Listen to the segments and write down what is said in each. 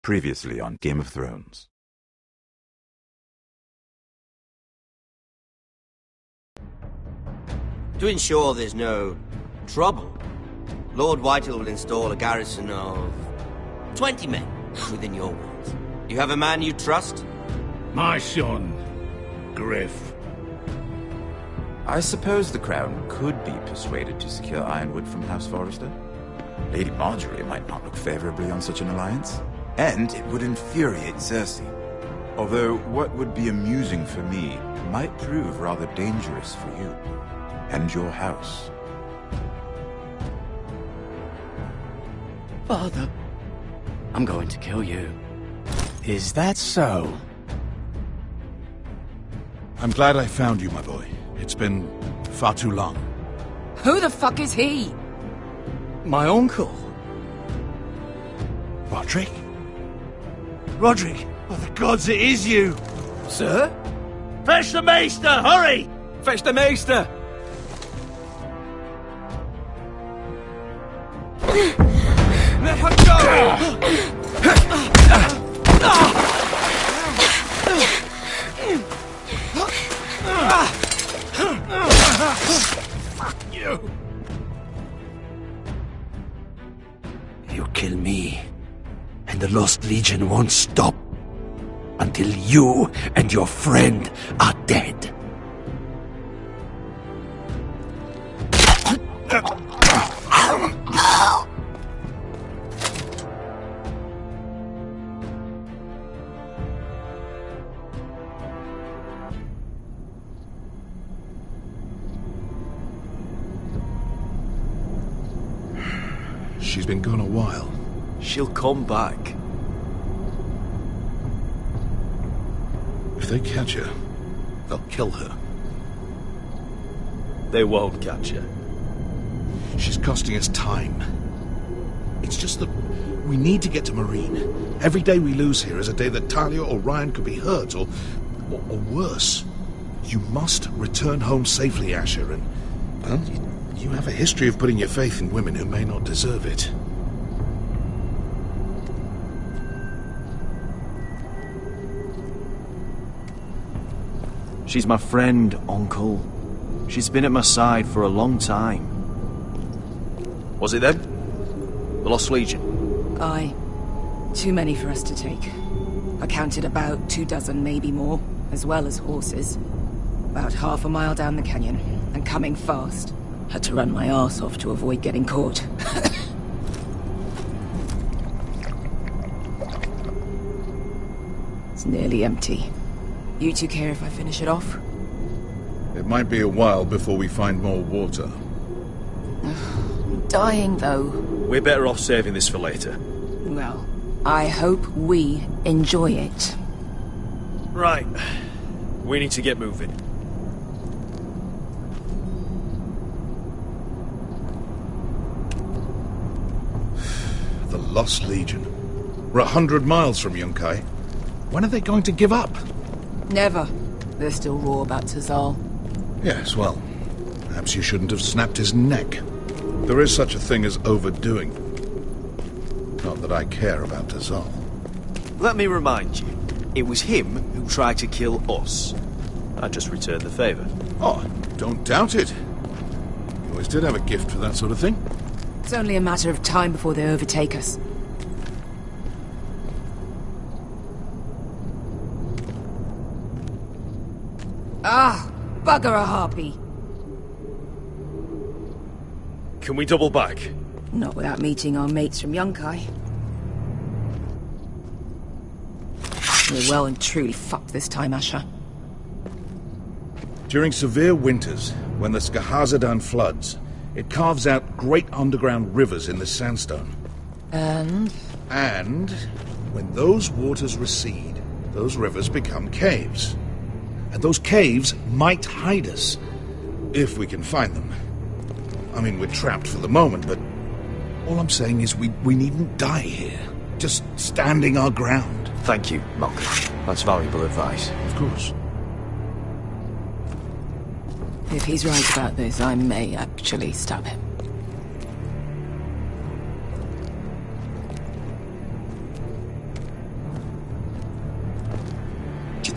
Previously on Game of Thrones. To ensure there's no trouble, Lord Whitehill will install a garrison of 20 men within your walls. You have a man you trust? My son, Griff. I suppose the Crown could be persuaded to secure Ironwood from House Forrester. Lady Marjorie might not look favorably on such an alliance, and it would infuriate Cersei. Although what would be amusing for me might prove rather dangerous for you and your house. Father, I'm going to kill you. Is that so? I'm glad I found you, my boy. It's been far too long. Who the fuck is he? My uncle. Roderick? Roderick! Oh, the gods, it is you! Sir? Fetch the maester, hurry! Fetch the maester! Let her go! Fuck you! You kill me, and the Lost Legion won't stop until you and your friend are dead. She's been gone a while. She'll come back. If they catch her, they'll kill her. They won't catch her. She's costing us time. It's just that we need to get to Marine. Every day we lose here is a day that Talia or Ryan could be hurt, or worse. You must return home safely, Asher, and, well, you have a history of putting your faith in women who may not deserve it. She's my friend, Uncle. She's been at my side for a long time. Was it them? The Lost Legion? Aye. Too many for us to take. I counted about 24, maybe more, as well as horses. About half a mile down the canyon, and coming fast. Had to run my arse off to avoid getting caught. It's nearly empty. You two care if I finish it off? It might be a while before we find more water. I'm dying, though. We're better off saving this for later. Well, I hope we enjoy it. Right. We need to get moving. The Lost Legion. We're 100 miles from Yunkai. When are they going to give up? Never. They're still raw about Tazal. Yes, well, perhaps you shouldn't have snapped his neck. There is such a thing as overdoing. Not that I care about Tazal. Let me remind you, it was him who tried to kill us. I just returned the favor. Oh, don't doubt it. You always did have a gift for that sort of thing. It's only a matter of time before they overtake us. Ah, bugger a harpy. Can we double back? Not without meeting our mates from Yunkai. We're well and truly fucked this time, Asher. During severe winters, when the Skahazadan floods, it carves out great underground rivers in the sandstone. And when those waters recede, those rivers become caves. And those caves might hide us, if we can find them. I mean, we're trapped for the moment, but all I'm saying is we needn't die here. Just standing our ground. Thank you, Malcolm. That's valuable advice. Of course. if he's right about this, I may actually stab him.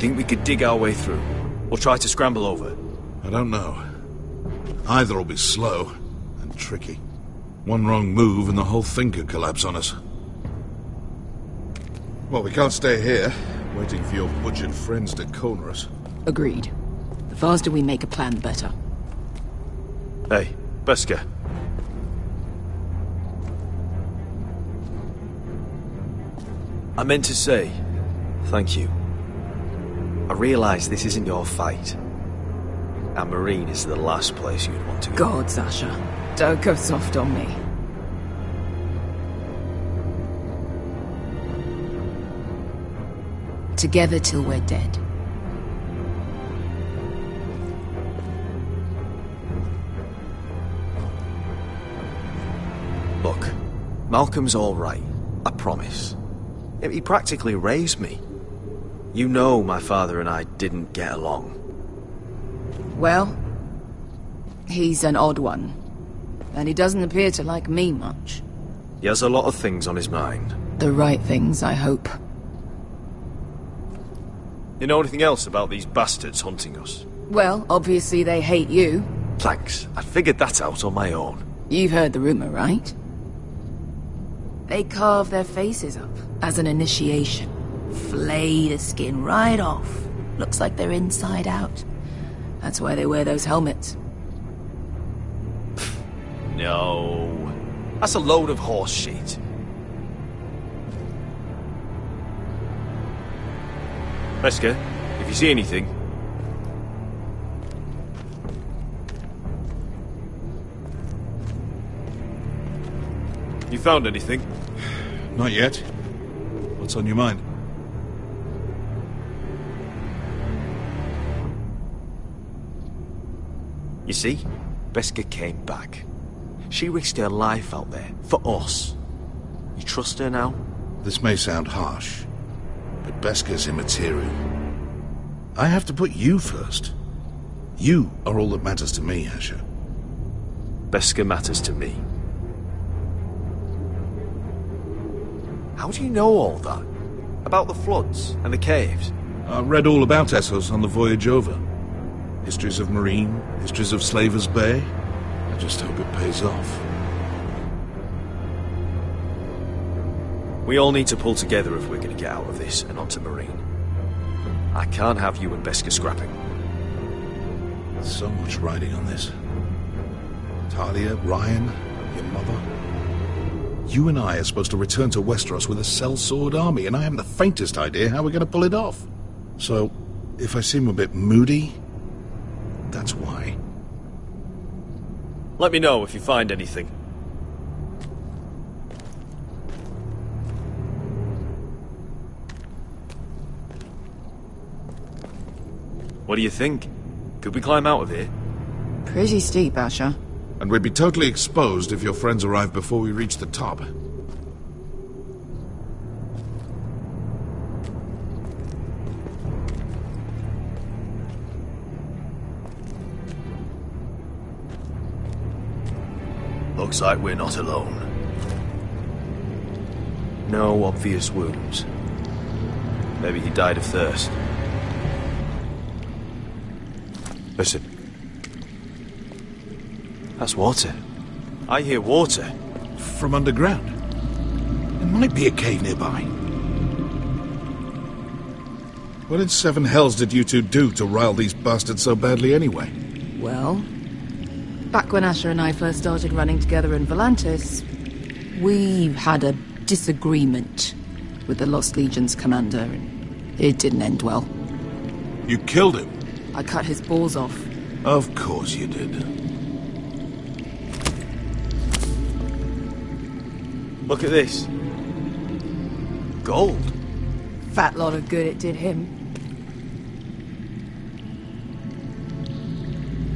Think we could dig our way through? Or try to scramble over? I don't know. Either will be slow and tricky. One wrong move and the whole thing could collapse on us. Well, we can't stay here, waiting for your butchered friends to corner us. Agreed. The faster we make a plan, the better. Hey, Beskha. I meant to say, thank you. I realise this isn't your fight. And Marine is the last place you'd want to go. God, Sasha. Don't go soft on me. Together till we're dead. Look, Malcolm's all right. I promise. He practically raised me. You know my father and I didn't get along. Well, he's an odd one. And he doesn't appear to like me much. He has a lot of things on his mind. The right things, I hope. You know anything else about these bastards hunting us? Well, obviously they hate you. Thanks. I figured that out on my own. You've heard the rumor, right? They carve their faces up as an initiation. Flay the skin right off. Looks like they're inside out. That's why they wear those helmets. No. That's a load of horse shit. Beskha, if you see anything... You found anything? Not yet. What's on your mind? You see, Beskha came back. She risked her life out there, for us. You trust her now? This may sound harsh, but Beskha's immaterial. I have to put you first. You are all that matters to me, Asher. Beskha matters to me. How do you know all that? About the floods and the caves? I read all about Essos on the voyage over. Histories of Marine, histories of Slaver's Bay. I just hope it pays off. We all need to pull together if we're going to get out of this and onto Marine. I can't have you and Beskha scrapping. There's so much riding on this. Talia, Ryan, your mother. You and I are supposed to return to Westeros with a sellsword army, and I haven't the faintest idea how we're going to pull it off. So, if I seem a bit moody, that's why. Let me know if you find anything. What do you think? Could we climb out of here? Pretty steep, Asher. And we'd be totally exposed if your friends arrive before we reach the top. Looks like we're not alone. No obvious wounds. Maybe he died of thirst. Listen. That's water. I hear water. From underground. There might be a cave nearby. What in seven hells did you two do to rile these bastards so badly anyway? Well, back when Asher and I first started running together in Volantis, we had a disagreement with the Lost Legion's commander, and it didn't end well. You killed him? I cut his balls off. Of course you did. Look at this. Gold. Fat lot of good it did him.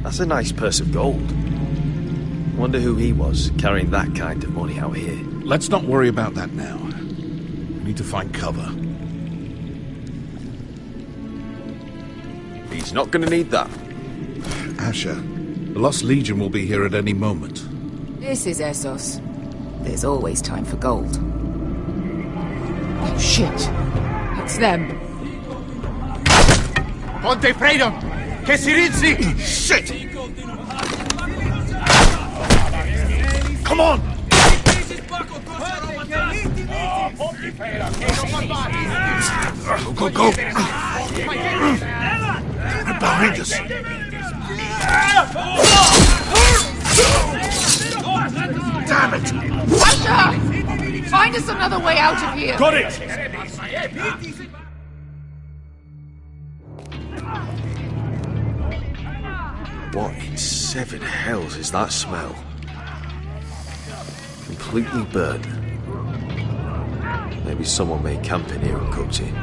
That's a nice purse of gold. Wonder who he was, carrying that kind of money out here. Let's not worry about that now. We need to find cover. He's not gonna need that. Asher, the Lost Legion will be here at any moment. This is Essos. There's always time for gold. Oh shit! It's them! Ponte freedom! Che si rizzi! Shit! Come on! Go, go, go! Right behind us! Damn it! Asher! Find us another way out of here! Got it! What in seven hells is that smell? Completely burnt. Maybe someone made camp in here and cooked it.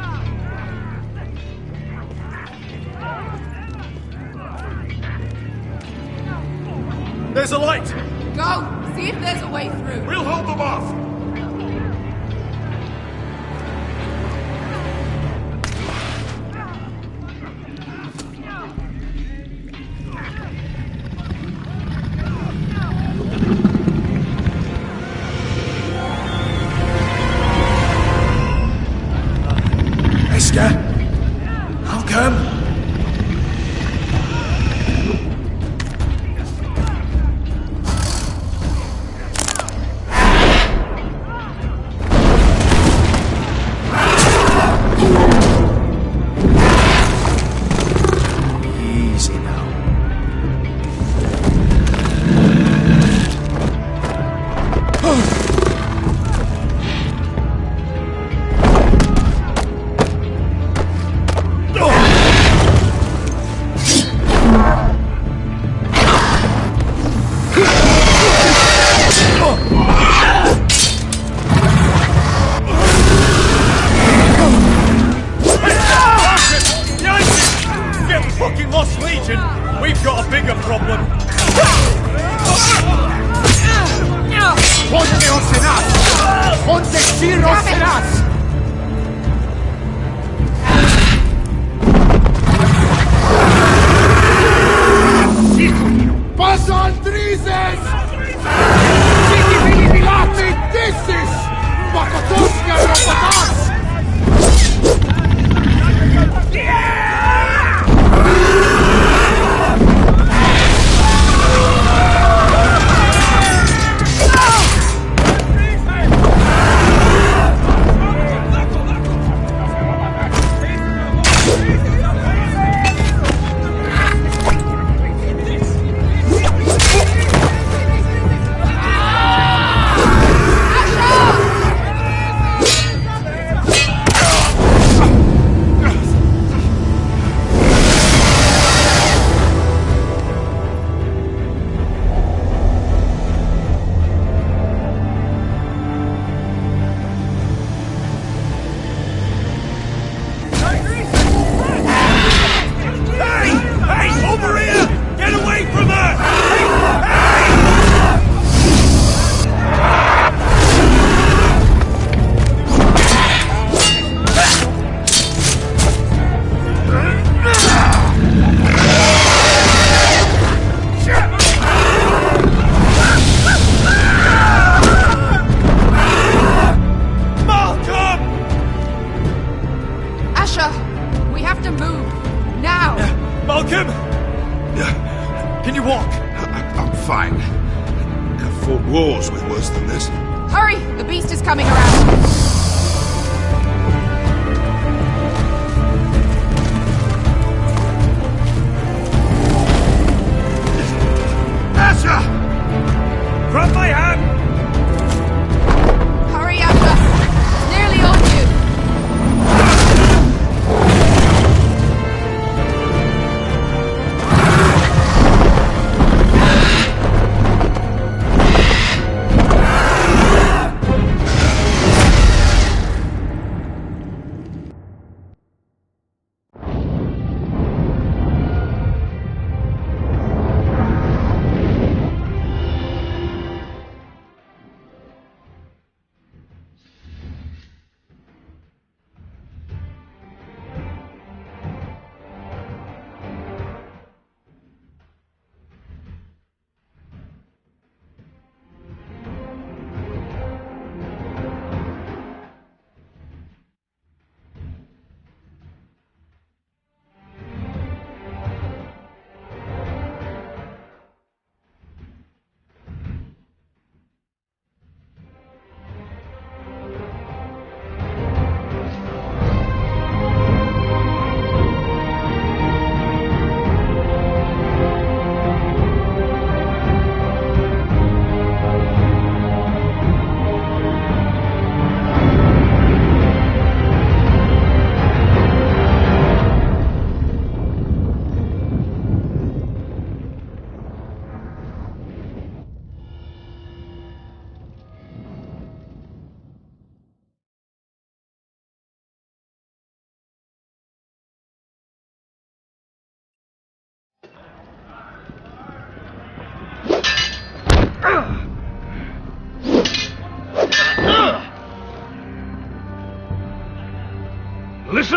There's a light! Go! See if there's a way through. We'll hold them off! Esther? How come? Easy now. Get fucking lost, Legion! We've got a bigger problem! Ponte o serás! Ponte Ciro serás! Passa Andrises! Siki bili bilati dissis! Bakotoska robotas! Malcolm! Can you walk? I'm fine. I've fought wars with worse than this. Hurry! The beast is coming around! Asher! Grab my hand! Hurry, Asher! It's nearly on you!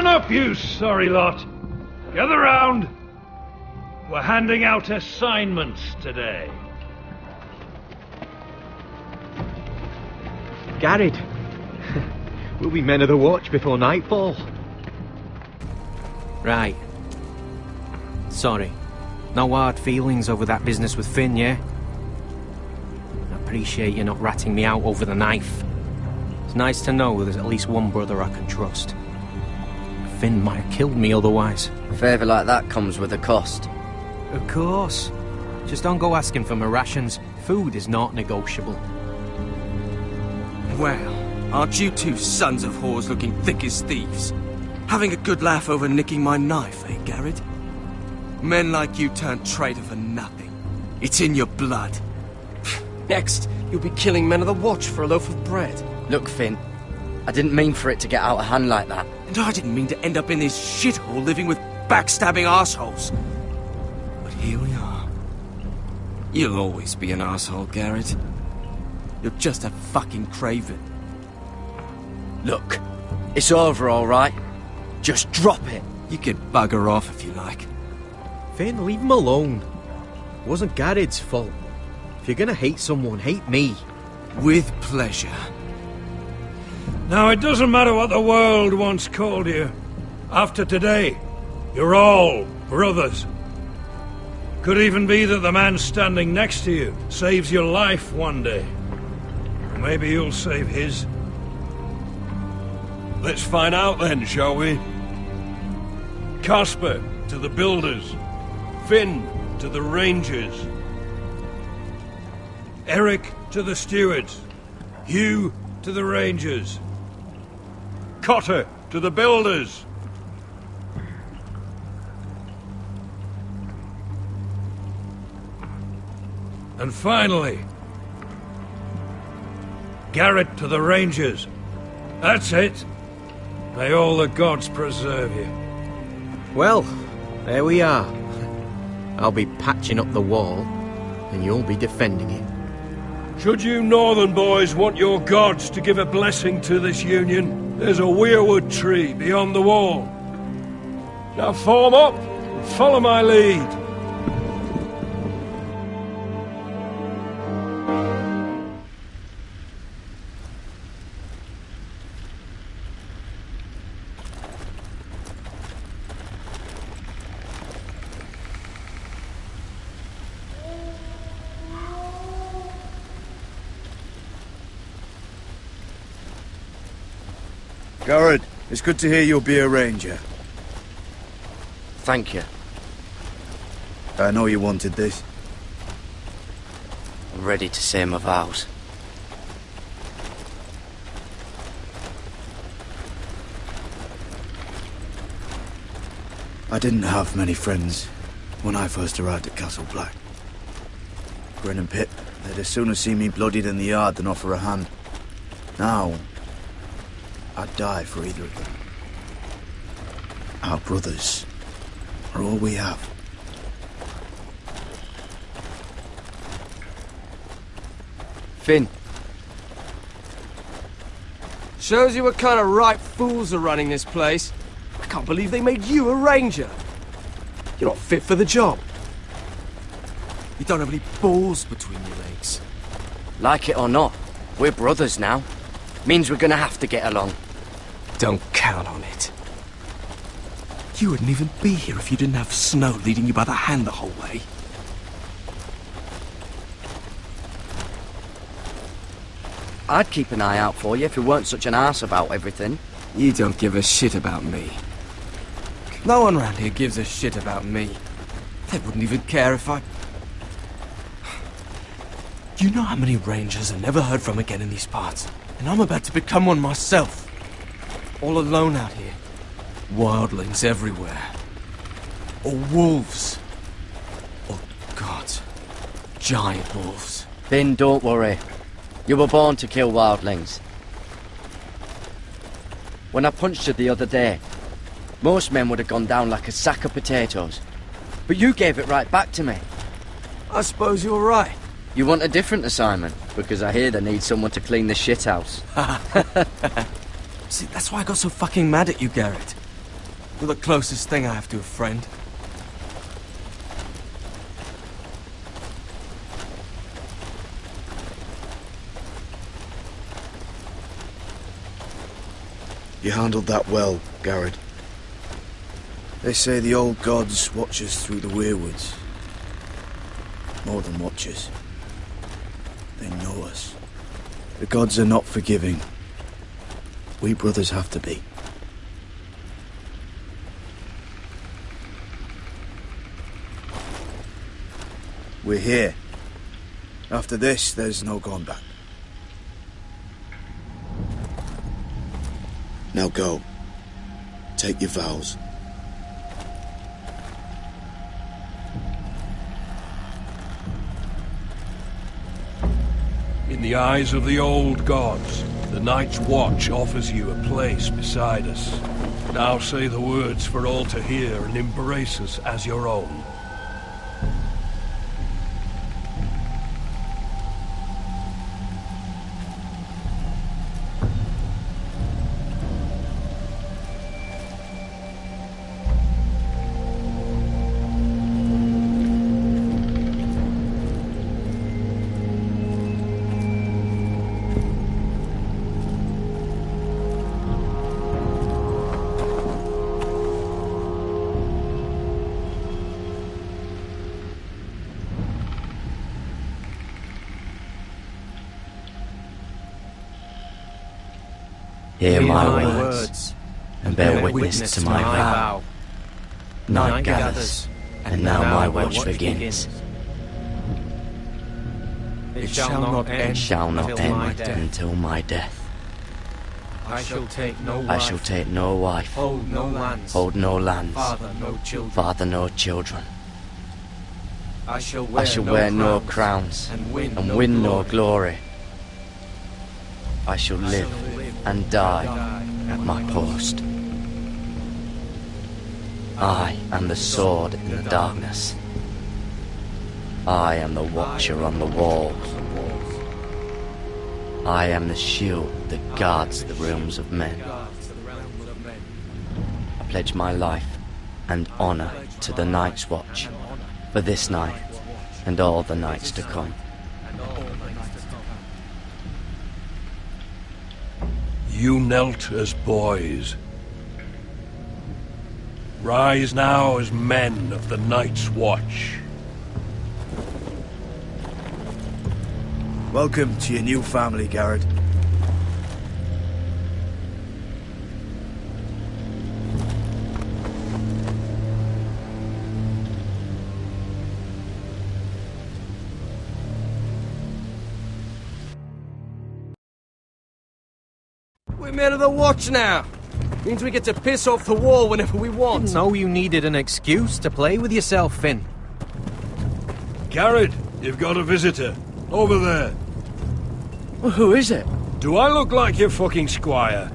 up, you sorry lot. Gather round. We're handing out assignments today. Garrett, we'll be men of the watch before nightfall. Right. Sorry. No hard feelings over that business with Finn, yeah? I appreciate you not ratting me out over the knife. It's nice to know there's at least one brother I can trust. Finn might have killed me otherwise. A favour like that comes with a cost. Of course. Just don't go asking for my rations. Food is not negotiable. Well, aren't you two sons of whores looking thick as thieves? Having a good laugh over nicking my knife, eh, Garrett? Men like you turn traitor for nothing. It's in your blood. Next, you'll be killing men of the watch for a loaf of bread. Look, Finn, I didn't mean for it to get out of hand like that. And I didn't mean to end up in this shithole living with backstabbing assholes. But here we are. You'll always be an asshole, Garrett. You're just a fucking craven. Look, it's over, all right? Just drop it. You can bugger off if you like. Finn, leave him alone. It wasn't Garrett's fault. If you're gonna hate someone, hate me. With pleasure. Now, it doesn't matter what the world once called you. After today, you're all brothers. Could even be that the man standing next to you saves your life one day. Maybe you'll save his. Let's find out then, shall we? Casper to the builders. Finn to the rangers. Eric to the stewards. Hugh to the rangers. Cotter to the builders. And finally, Garrett to the rangers. That's it. May all the gods preserve you. Well, there we are. I'll be patching up the wall, and you'll be defending it. Should you northern boys want your gods to give a blessing to this union, there's a weirwood tree beyond the wall. Now form up and follow my lead. Garrett, it's good to hear you'll be a ranger. Thank you. I know you wanted this. I'm ready to say my vows. I didn't have many friends when I first arrived at Castle Black. Grin and Pip, they'd as soon have seen me bloodied in the yard than offer a hand. Now, I'd die for either of them. Our brothers are all we have. Finn. Shows you what kind of right fools are running this place. I can't believe they made you a ranger. You're not fit for the job. You don't have any balls between your legs. Like it or not, we're brothers now. Means we're gonna have to get along. Don't count on it. You wouldn't even be here if you didn't have Snow leading you by the hand the whole way. I'd keep an eye out for you if you weren't such an arse about everything. You don't give a shit about me. No one around here gives a shit about me. They wouldn't even care if I... You know how many rangers I never heard from again in these parts? And I'm about to become one myself. All alone out here. Wildlings everywhere. Or wolves. Or, God, giant wolves. Finn, don't worry. You were born to kill wildlings. When I punched you the other day, most men would have gone down like a sack of potatoes. But you gave it right back to me. I suppose you're right. You want a different assignment, because I hear they need someone to clean the shithouse. See, that's why I got so fucking mad at you, Garrett. You're the closest thing I have to a friend. You handled that well, Garrett. They say the old gods watch us through the weirwoods. More than watchers. They know us. The gods are not forgiving. We brothers have to be. We're here. After this, there's no going back. Now go. Take your vows. In the eyes of the old gods, the Night's Watch offers you a place beside us. Now say the words for all to hear and embrace us as your own. Hear my words, and bear witness to my vow. Night gathers, and now my watch begins. It shall not end, until my death. I shall take no wife. I shall take no wife. Hold no lands. Hold no lands. Father no children. Father no children. I shall wear no crowns and win no glory. I shall live and die at my post. I am the sword in the darkness. I am the watcher on the walls. I am the shield that guards the realms of men. I pledge my life and honor to the Night's Watch for this night and all the nights to come. You knelt as boys. Rise now as men of the Night's Watch. Welcome to your new family, Garrett. We're men of the watch now. Means we get to piss off the wall whenever we want. Didn't know you needed an excuse to play with yourself, Finn. Garrett, you've got a visitor. Over there. Well, who is it? Do I look like your fucking squire?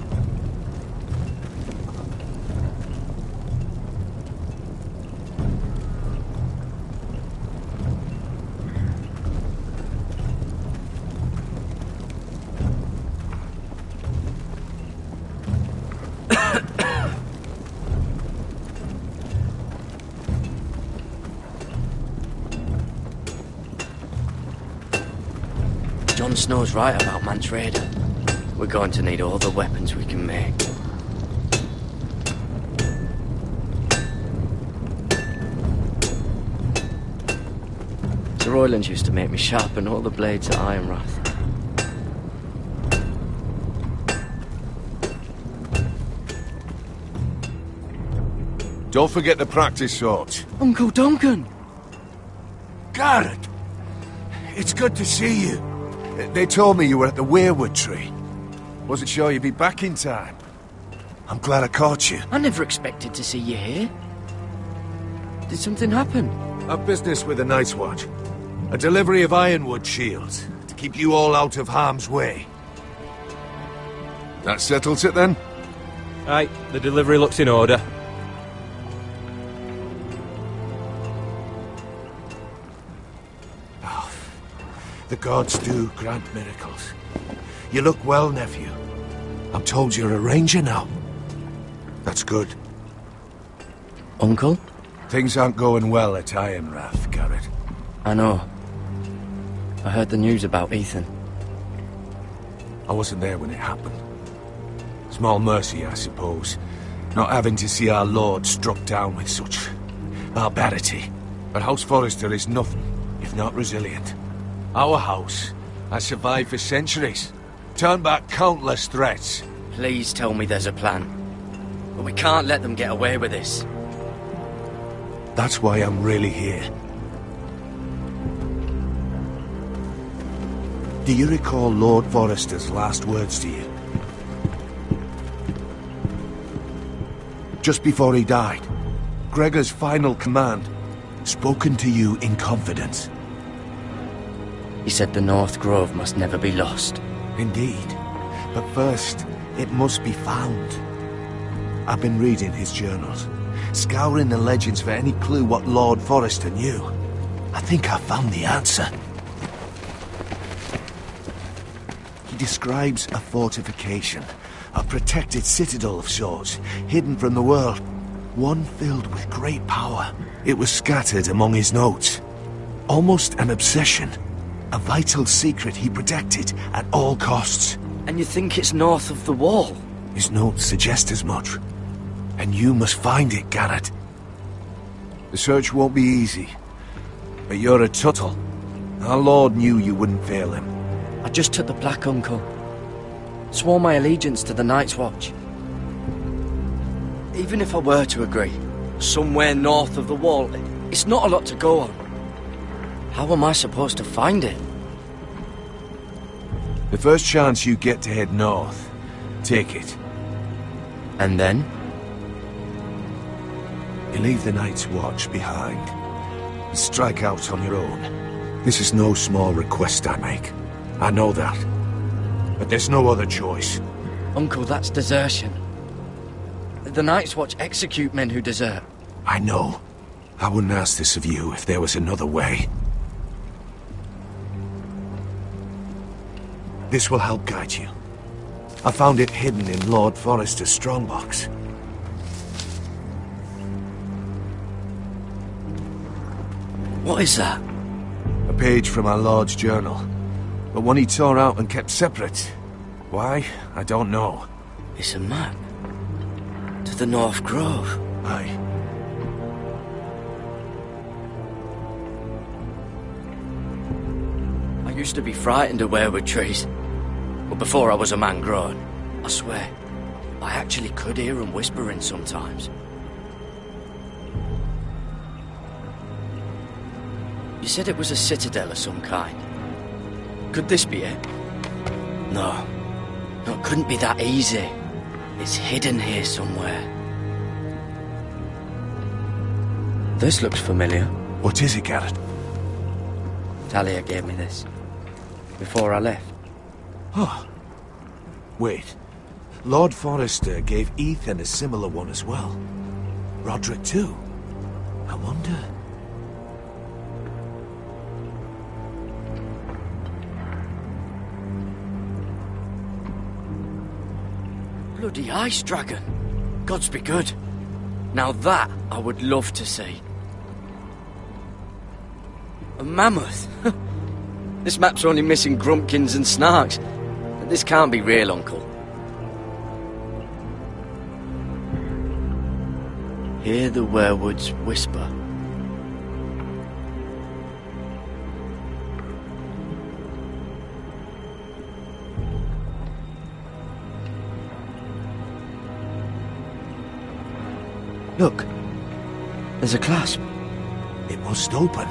Jon Snow's right about Mance Rayder. We're going to need all the weapons we can make. Sir Royland used to make me sharpen all the blades at Ironrath. Don't forget to practice swords. Uncle Duncan! Garrett! It's good to see you. They told me you were at the weirwood tree. Wasn't sure you'd be back in time. I'm glad I caught you. I never expected to see you here. Did something happen? A business with the Night's Watch. A delivery of ironwood shields to keep you all out of harm's way. That settles it then? Aye, the delivery looks in order. The gods do grant miracles. You look well, nephew. I'm told you're a ranger now. That's good. Uncle? Things aren't going well at Ironrath, Garrett. I know. I heard the news about Ethan. I wasn't there when it happened. Small mercy, I suppose, not having to see our lord struck down with such barbarity. But House Forrester is nothing if not resilient. Our house has survived for centuries, turned back countless threats. Please tell me there's a plan. But we can't let them get away with this. That's why I'm really here. Do you recall Lord Forrester's last words to you? Just before he died, Gregor's final command, spoken to you in confidence. He said the North Grove must never be lost. Indeed. But first, it must be found. I've been reading his journals, scouring the legends for any clue what Lord Forrester knew. I think I found the answer. He describes a fortification, a protected citadel of sorts, hidden from the world, one filled with great power. It was scattered among his notes. Almost an obsession, a vital secret he protected at all costs. And you think it's north of the wall? His notes suggest as much. And you must find it, Garrett. The search won't be easy, but you're a Tuttle. Our Lord knew you wouldn't fail him. I just took the plaque, Uncle. Swore my allegiance to the Night's Watch. Even if I were to agree, somewhere north of the wall, it's not a lot to go on. How am I supposed to find it? The first chance you get to head north, take it. And then? You leave the Night's Watch behind and strike out on your own. This is no small request I make. I know that. But there's no other choice. Uncle, that's desertion. The Night's Watch execute men who desert. I know. I wouldn't ask this of you if there was another way. This will help guide you. I found it hidden in Lord Forrester's strongbox. What is that? A page from our Lord's journal. But one he tore out and kept separate. Why? I don't know. It's a map. To the North Grove. Aye. I used to be frightened of weirwood trees. But before I was a man grown, I swear, I actually could hear them whispering sometimes. You said it was a citadel of some kind. Could this be it? No. No, it couldn't be that easy. It's hidden here somewhere. This looks familiar. What is it, Garrett? Talia gave me this. Before I left. Oh. Wait. Lord Forrester gave Ethan a similar one as well. Roderick too. I wonder... Bloody ice dragon. Gods be good. Now that I would love to see. A mammoth. This map's only missing grumpkins and snarks. This can't be real, Uncle. Hear the werewoods whisper. Look, there's a clasp. It must open.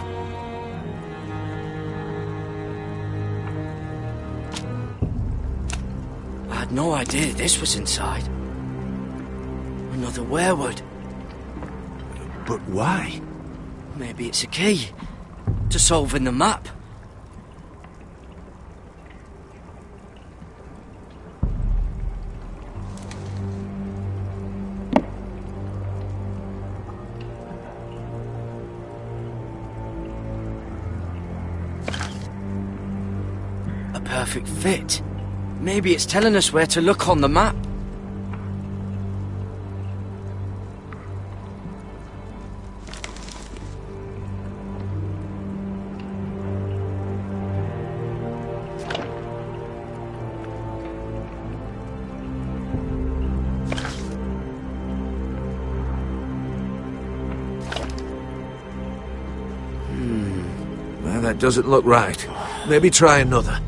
I had no idea this was inside. Another werewood. But why? Maybe it's a key to solving the map. Perfect fit. Maybe it's telling us where to look on the map. That doesn't look right. Maybe try another.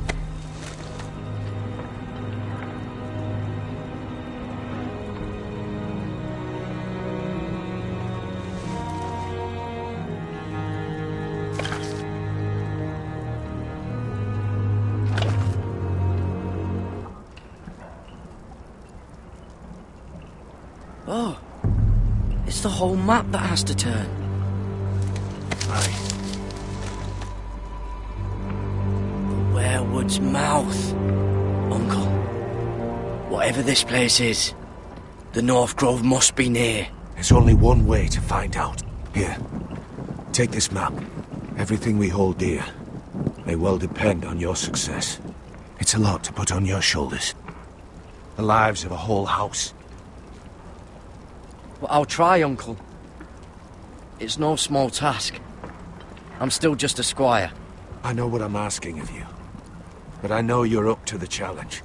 Oh, it's the whole map that has to turn. Aye. The Werewood's mouth. Uncle, whatever this place is, the North Grove must be near. There's only one way to find out. Here, take this map. Everything we hold dear may well depend on your success. It's a lot to put on your shoulders. The lives of a whole house. Well, I'll try, Uncle. It's no small task. I'm still just a squire. I know what I'm asking of you, but I know you're up to the challenge.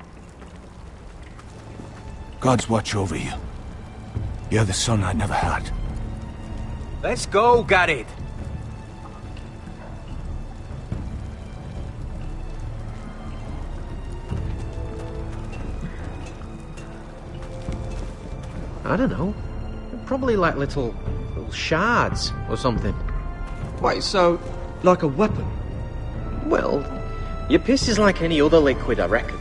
God's watch over you. You're the son I never had. Let's go, Garrett. I don't know. Probably like little shards or something. Wait, so, like a weapon? Well, your piss is like any other liquid, I reckon.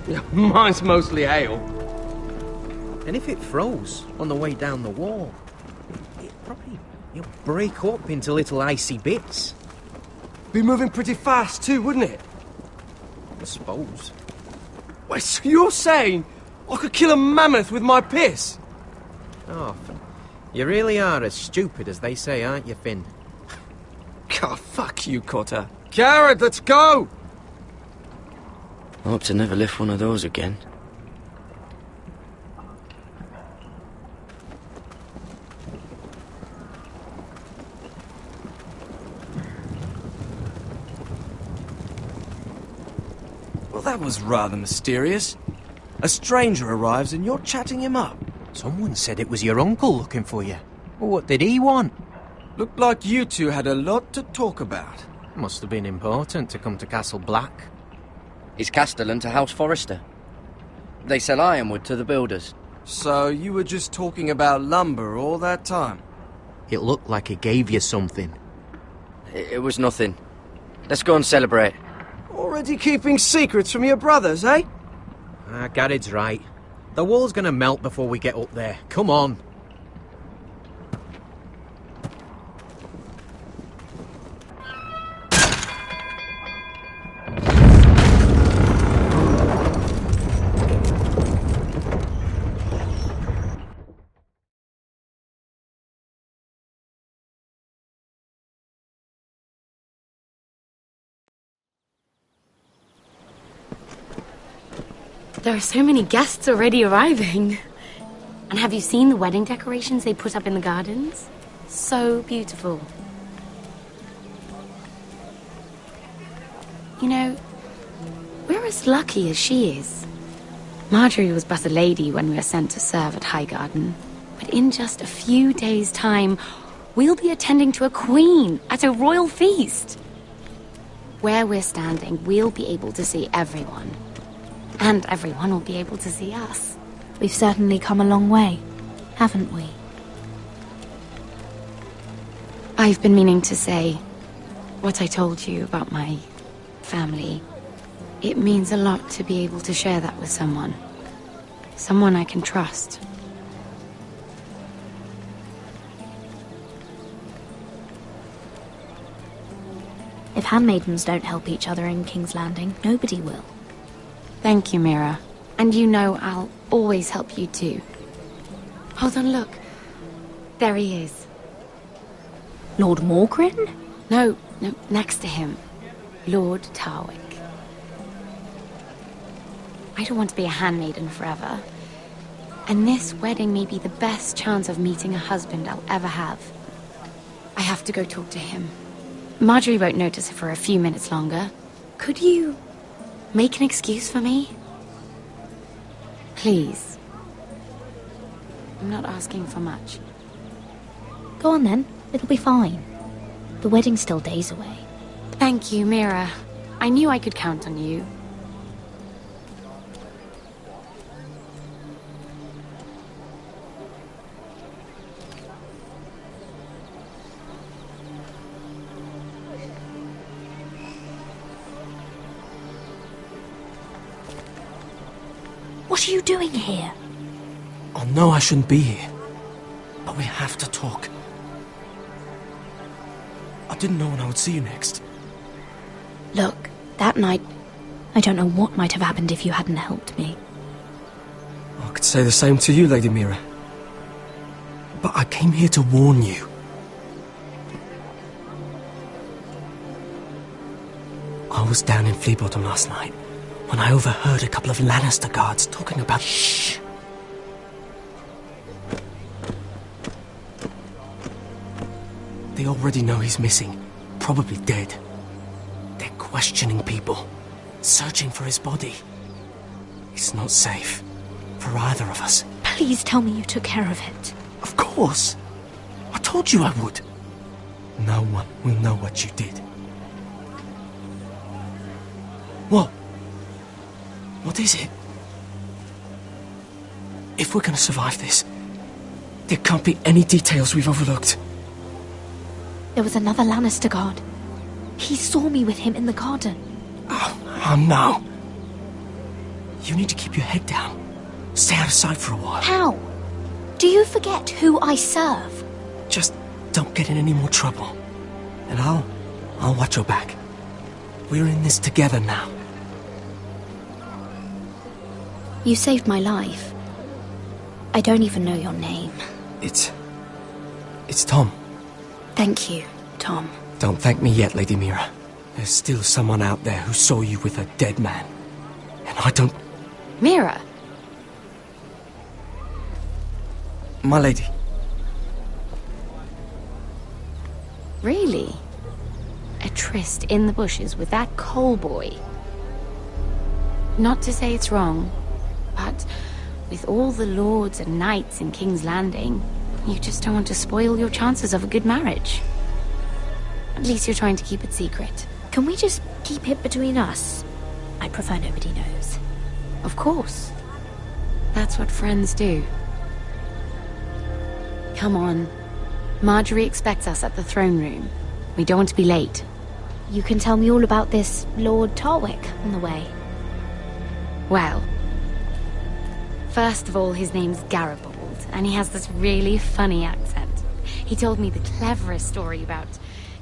Yeah, mine's mostly ale. And if it froze on the way down the wall, it'd probably break up into little icy bits. Be moving pretty fast too, wouldn't it? I suppose. Wait, so you're saying I could kill a mammoth with my piss? Oh, you really are as stupid as they say, aren't you, Finn? God, fuck you, Cotter. Garrett, let's go! I hope to never lift one of those again. Well, that was rather mysterious. A stranger arrives and you're chatting him up. Someone said it was your uncle looking for you. Well, what did he want? Looked like you two had a lot to talk about. Must have been important to come to Castle Black. It's Castellan to House Forrester. They sell ironwood to the builders. So you were just talking about lumber all that time? It looked like he gave you something. It was nothing. Let's go and celebrate. Already keeping secrets from your brothers, eh? Garrett's right. The wall's gonna melt before we get up there. Come on. There are so many guests already arriving. And have you seen the wedding decorations they put up in the gardens? So beautiful. You know, we're as lucky as she is. Marjorie was but a lady when we were sent to serve at Highgarden. But in just a few days' time, we'll be attending to a queen at a royal feast. Where we're standing, we'll be able to see everyone. And everyone will be able to see us. We've certainly come a long way, haven't we? I've been meaning to say what I told you about my family. It means a lot to be able to share that with someone. Someone I can trust. If handmaidens don't help each other in King's Landing, nobody will. Thank you, Mira. And you know I'll always help you too. Hold on, look. There he is. Lord Morgrin? No, next to him. Lord Tarwick. I don't want to be a handmaiden forever. And this wedding may be the best chance of meeting a husband I'll ever have. I have to go talk to him. Marjorie won't notice it for a few minutes longer. Could you make an excuse for me? Please. I'm not asking for much. Go on then. It'll be fine. The wedding's still days away. Thank you, Mira. I knew I could count on you. What are you doing here? I know I shouldn't be here, but we have to talk. I didn't know when I would see you next. Look, that night, I don't know what might have happened if you hadn't helped me. I could say the same to you, Lady Mira. But I came here to warn you. I was down in Fleabottom last night when I overheard a couple of Lannister guards talking about... Shh! They already know he's missing, probably dead. They're questioning people, searching for his body. It's not safe for either of us. Please tell me you took care of it. Of course! I told you I would. No one will know what you did. What? What is it? If we're gonna survive this, there can't be any details we've overlooked. There was another Lannister guard. He saw me with him in the garden. Oh no. You need to keep your head down. Stay out of sight for a while. How? Do you forget who I serve? Just don't get in any more trouble. And I'll watch your back. We're in this together now. You saved my life. I don't even know your name. It's Tom. Thank you, Tom. Don't thank me yet, Lady Mira. There's still someone out there who saw you with a dead man. And I don't... Mira! My lady. Really? A tryst in the bushes with that coal boy? Not to say it's wrong, but with all the lords and knights in King's Landing, you just don't want to spoil your chances of a good marriage. At least you're trying to keep it secret. Can we just keep it between us? I prefer nobody knows. Of course. That's what friends do. Come on. Marjorie expects us at the throne room. We don't want to be late. You can tell me all about this Lord Tarwick on the way. Well, first of all, his name's Garibald, and he has this really funny accent. He told me the cleverest story about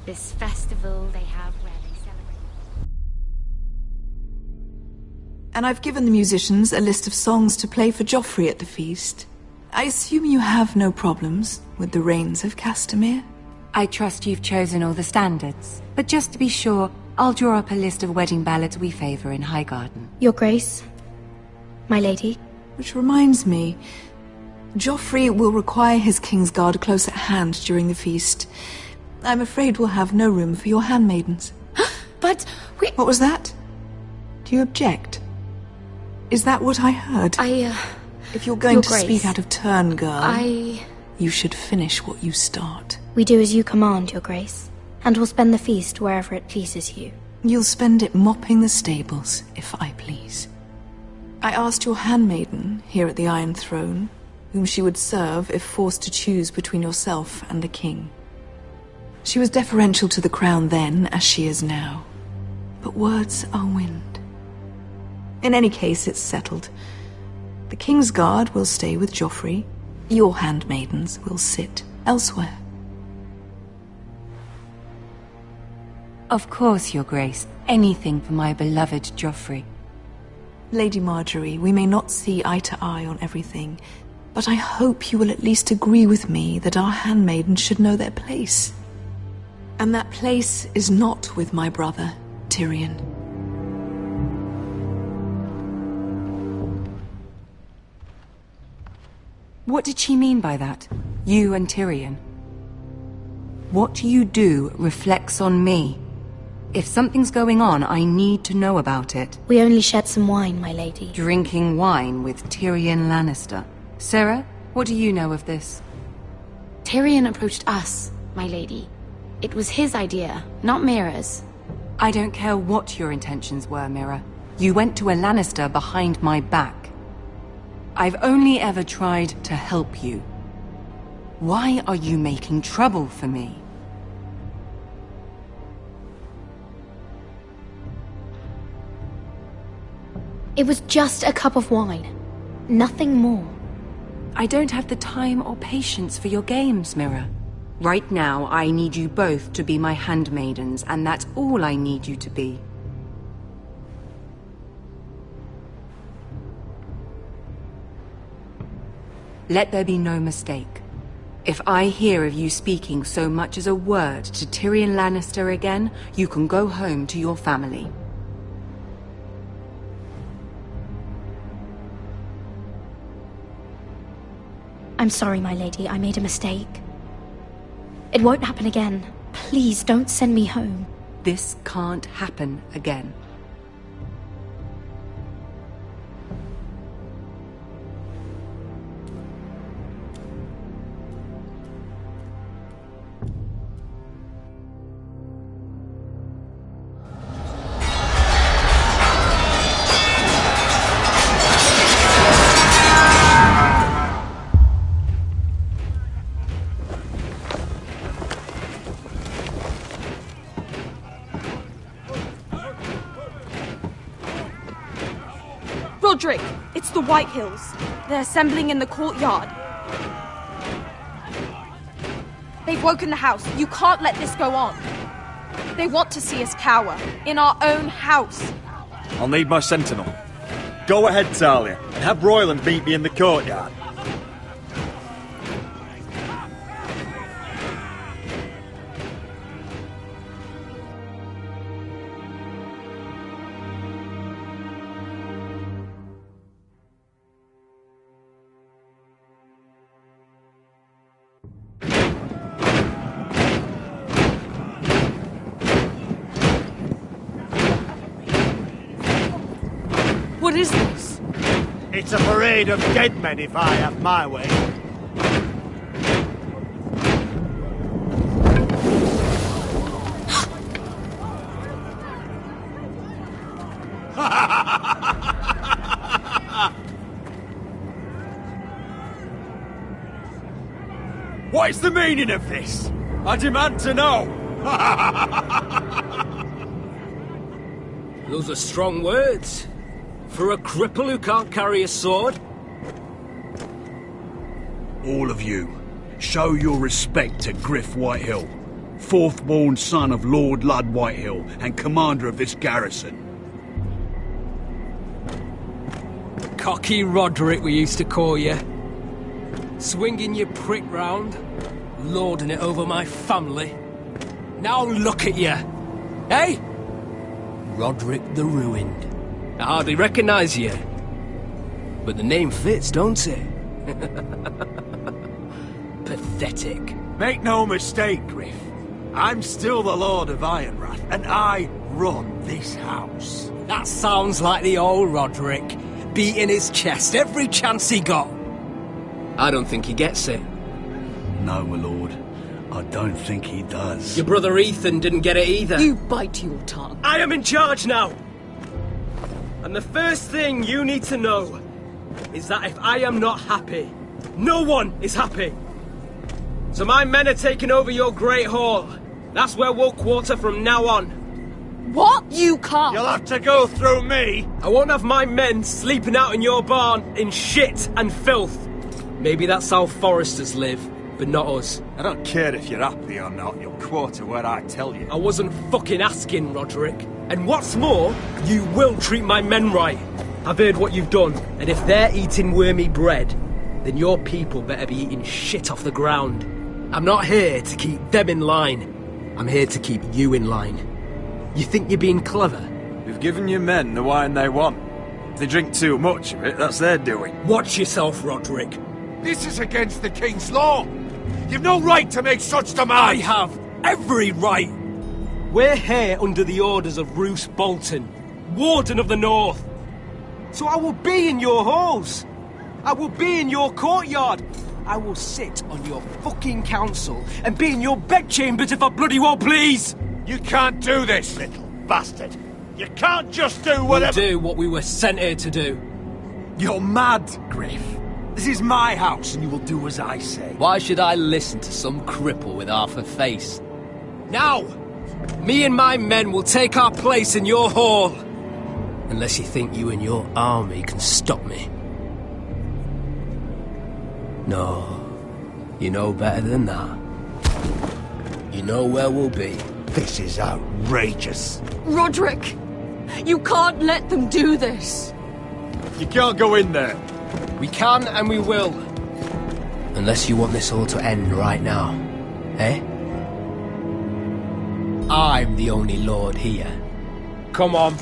this festival they have where they celebrate. And I've given the musicians a list of songs to play for Joffrey at the feast. I assume you have no problems with the Rains of Castamere? I trust you've chosen all the standards. But just to be sure, I'll draw up a list of wedding ballads we favour in Highgarden. Your Grace, my lady. Which reminds me, Joffrey will require his Kingsguard close at hand during the feast. I'm afraid we'll have no room for your handmaidens. But we... What was that? Do you object? Is that what I heard? If you're going to speak out of turn, girl, you should finish what you start. We do as you command, Your Grace, and we'll spend the feast wherever it pleases you. You'll spend it mopping the stables, if I please. I asked your handmaiden here at the Iron Throne whom she would serve if forced to choose between yourself and the king. She was deferential to the crown then, as she is now. But words are wind. In any case, it's settled. The Kingsguard will stay with Joffrey. Your handmaidens will sit elsewhere. Of course, Your Grace. Anything for my beloved Joffrey. Lady Marjorie, we may not see eye to eye on everything, but I hope you will at least agree with me that our handmaidens should know their place. And that place is not with my brother, Tyrion. What did she mean by that? You and Tyrion? What you do reflects on me. If something's going on, I need to know about it. We only shed some wine, my lady. Drinking wine with Tyrion Lannister. Sarah, what do you know of this? Tyrion approached us, my lady. It was his idea, not Mira's. I don't care what your intentions were, Mira. You went to a Lannister behind my back. I've only ever tried to help you. Why are you making trouble for me? It was just a cup of wine. Nothing more. I don't have the time or patience for your games, Mira. Right now, I need you both to be my handmaidens, and that's all I need you to be. Let there be no mistake. If I hear of you speaking so much as a word to Tyrion Lannister again, you can go home to your family. I'm sorry, my lady. I made a mistake. It won't happen again. Please don't send me home. This can't happen again. Roderick, it's the White Hills. They're assembling in the courtyard. They've woken the house. You can't let this go on. They want to see us cower. In our own house. I'll need my sentinel. Go ahead, Talia, and have Royland meet me in the courtyard. What is this? It's a parade of dead men, if I have my way. What is the meaning of this? I demand to know! Those are strong words. For a cripple who can't carry a sword? All of you, show your respect to Griff Whitehill, fourth-born son of Lord Ludd Whitehill and commander of this garrison. Cocky Roderick, we used to call you. Swinging your prick round, lording it over my family. Now look at you. Hey? Roderick the Ruined. I hardly recognise you. But the name fits, don't it? Pathetic. Make no mistake, Griff. I'm still the Lord of Ironrath, and I run this house. That sounds like the old Roderick, beating his chest every chance he got. I don't think he gets it. No, my lord. I don't think he does. Your brother Ethan didn't get it either. You bite your tongue. I am in charge now! And the first thing you need to know is that if I am not happy, no one is happy. So my men are taking over your Great Hall. That's where we'll quarter from now on. What? You can't. You'll have to go through me. I won't have my men sleeping out in your barn in shit and filth. Maybe that's how Foresters live, but not us. I don't care if you're happy or not. You'll quarter where I tell you. I wasn't fucking asking, Roderick. And what's more, you will treat my men right. I've heard what you've done, and if they're eating wormy bread, then your people better be eating shit off the ground. I'm not here to keep them in line. I'm here to keep you in line. You think you're being clever? We've given your men the wine they want. If they drink too much of it, that's their doing. Watch yourself, Roderick. This is against the King's law. You've no right to make such demands. I have every right. We're here under the orders of Roose Bolton, Warden of the North. So I will be in your halls. I will be in your courtyard. I will sit on your fucking council and be in your bedchambers if I bloody well please. You can't do this, Little. bastard! You can't just do whatever— We'll do what we were sent here to do. You're mad, Griff. This is my house, and you will do as I say. Why should I listen to some cripple with half a face? Now! Me and my men will take our place in your hall. Unless you think you and your army can stop me. No. You know better than that. You know where we'll be. This is outrageous. Roderick! You can't let them do this! You can't go in there. We can and we will. Unless you want this all to end right now. Eh? I'm the only lord here. Come on.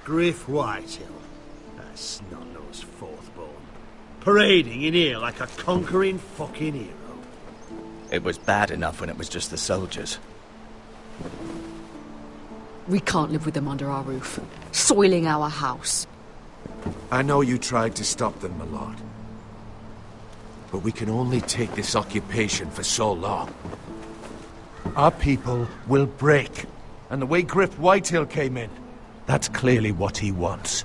Griff Whitehill. That snot-nosed fourthborn. Parading in here like a conquering fucking hero. It was bad enough when it was just the soldiers. We can't live with them under our roof, soiling our house. I know you tried to stop them, my lord. But we can only take this occupation for so long. Our people will break. And the way Griff Whitehill came in, that's clearly what he wants.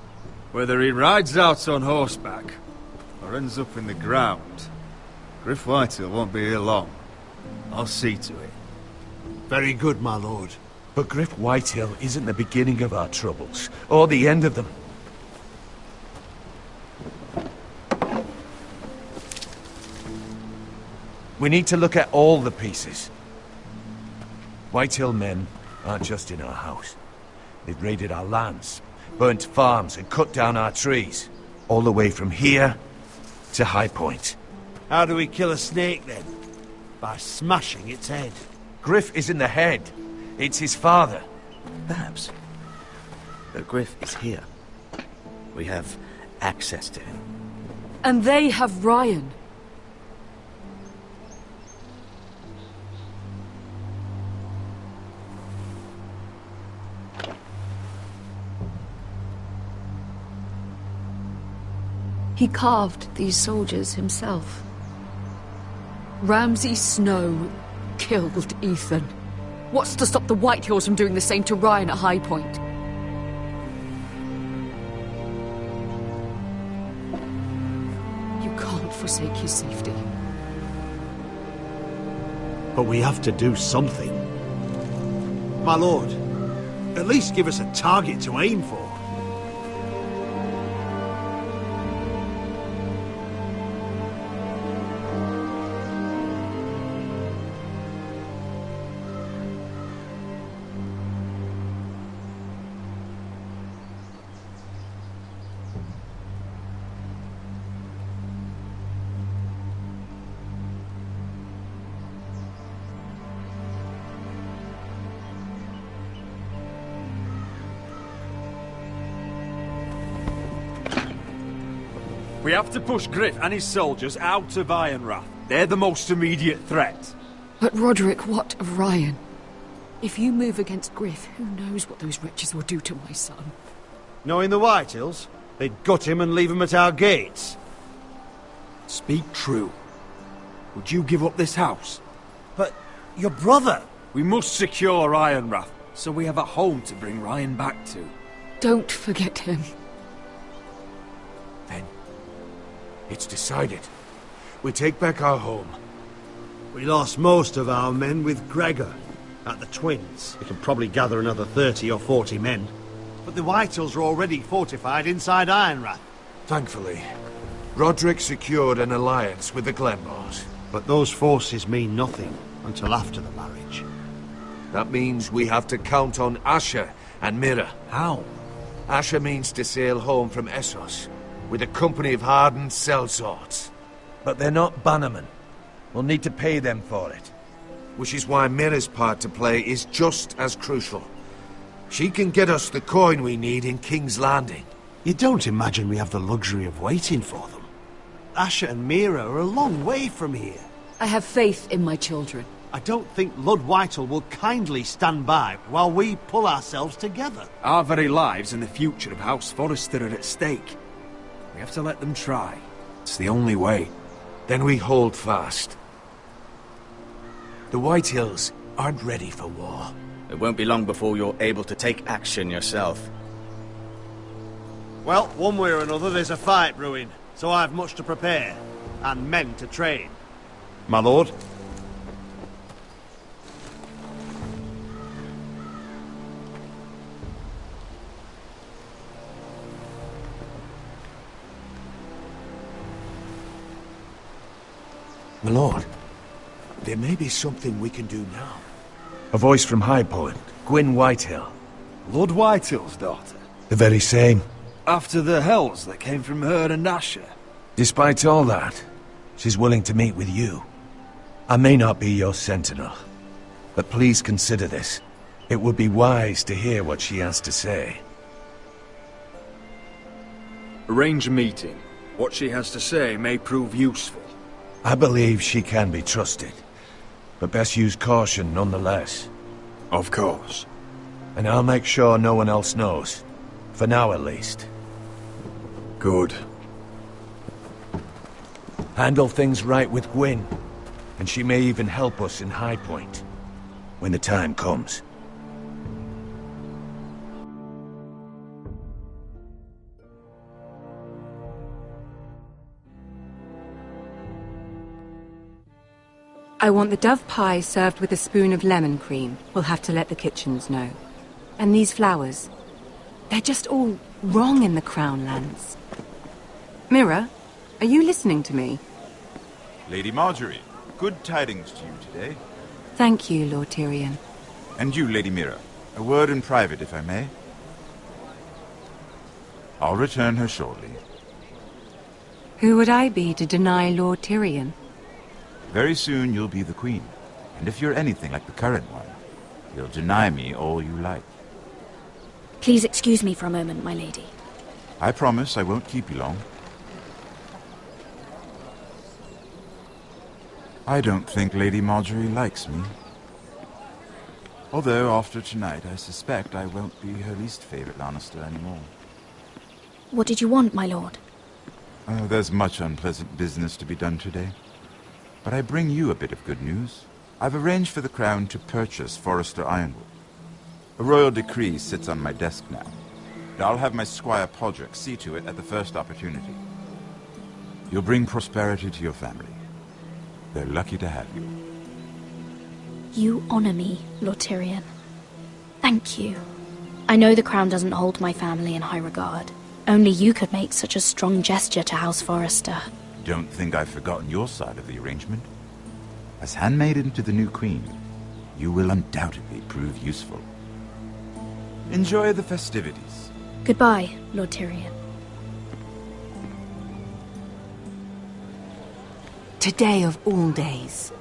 Whether he rides out on horseback or ends up in the ground, Griff Whitehill won't be here long. I'll see to it. Very good, my lord. But Griff Whitehill isn't the beginning of our troubles, or the end of them. We need to look at all the pieces. Whitehill men aren't just in our house. They've raided our lands, burnt farms and cut down our trees. All the way from here to High Point. How do we kill a snake, then? By smashing its head. Griff isn't the head. It's his father. Perhaps. But Griff is here. We have access to him. And they have Ryan. He carved these soldiers himself. Ramsay Snow killed Ethan. What's to stop the Whitehills from doing the same to Ryan at High Point? You can't forsake his safety. But we have to do something. My lord, at least give us a target to aim for. We have to push Griff and his soldiers out of Ironrath. They're the most immediate threat. But Roderick, what of Ryan? If you move against Griff, who knows what those wretches will do to my son? Knowing the Whitehills, they'd gut him and leave him at our gates. Speak true. Would you give up this house? But your brother... We must secure Ironrath, so we have a home to bring Ryan back to. Don't forget him. It's decided. We take back our home. We lost most of our men with Gregor at the Twins. We can probably gather another 30 or 40 men. But the Whitehills are already fortified inside Ironrath. Thankfully, Roderick secured an alliance with the Glenmores. But those forces mean nothing until after the marriage. That means we have to count on Asher and Mira. How? Asher means to sail home from Essos with a company of hardened sellswords. But they're not bannermen. We'll need to pay them for it. Which is why Mira's part to play is just as crucial. She can get us the coin we need in King's Landing. You don't imagine we have the luxury of waiting for them? Asher and Mira are a long way from here. I have faith in my children. I don't think Lord Whitehall will kindly stand by while we pull ourselves together. Our very lives and the future of House Forrester are at stake. We have to let them try. It's the only way. Then we hold fast. The Whitehills aren't ready for war. It won't be long before you're able to take action yourself. Well, one way or another there's a fight brewing, so I've much to prepare, and men to train. My lord? My lord, there may be something we can do now. A voice from High Point, Gwyn Whitehill. Lord Whitehill's daughter? The very same. After the hells that came from her and Asher? Despite all that, she's willing to meet with you. I may not be your sentinel, but please consider this. It would be wise to hear what she has to say. Arrange a meeting. What she has to say may prove useful. I believe she can be trusted, but best use caution nonetheless. Of course. And I'll make sure no one else knows. For now, at least. Good. Handle things right with Gwyn, and she may even help us in High Point, when the time comes. I want the dove pie served with a spoon of lemon cream. We'll have to let the kitchens know. And these flowers. They're just all wrong in the Crown lands. Mira, are you listening to me? Lady Marjorie, good tidings to you today. Thank you, Lord Tyrion. And you, Lady Mira. A word in private, if I may. I'll return her shortly. Who would I be to deny Lord Tyrion? Very soon you'll be the queen. And if you're anything like the current one, you'll deny me all you like. Please excuse me for a moment, my lady. I promise I won't keep you long. I don't think Lady Marjorie likes me. Although, after tonight, I suspect I won't be her least favorite Lannister anymore. What did you want, my lord? There's much unpleasant business to be done today. But I bring you a bit of good news. I've arranged for the Crown to purchase Forrester Ironwood. A royal decree sits on my desk now. And I'll have my squire Podrick see to it at the first opportunity. You'll bring prosperity to your family. They're lucky to have you. You honor me, Lord Tyrion. Thank you. I know the Crown doesn't hold my family in high regard. Only you could make such a strong gesture to House Forrester. Don't think I've forgotten your side of the arrangement. As handmaiden to the new queen, you will undoubtedly prove useful. Enjoy the festivities. Goodbye, Lord Tyrion. Today of all days.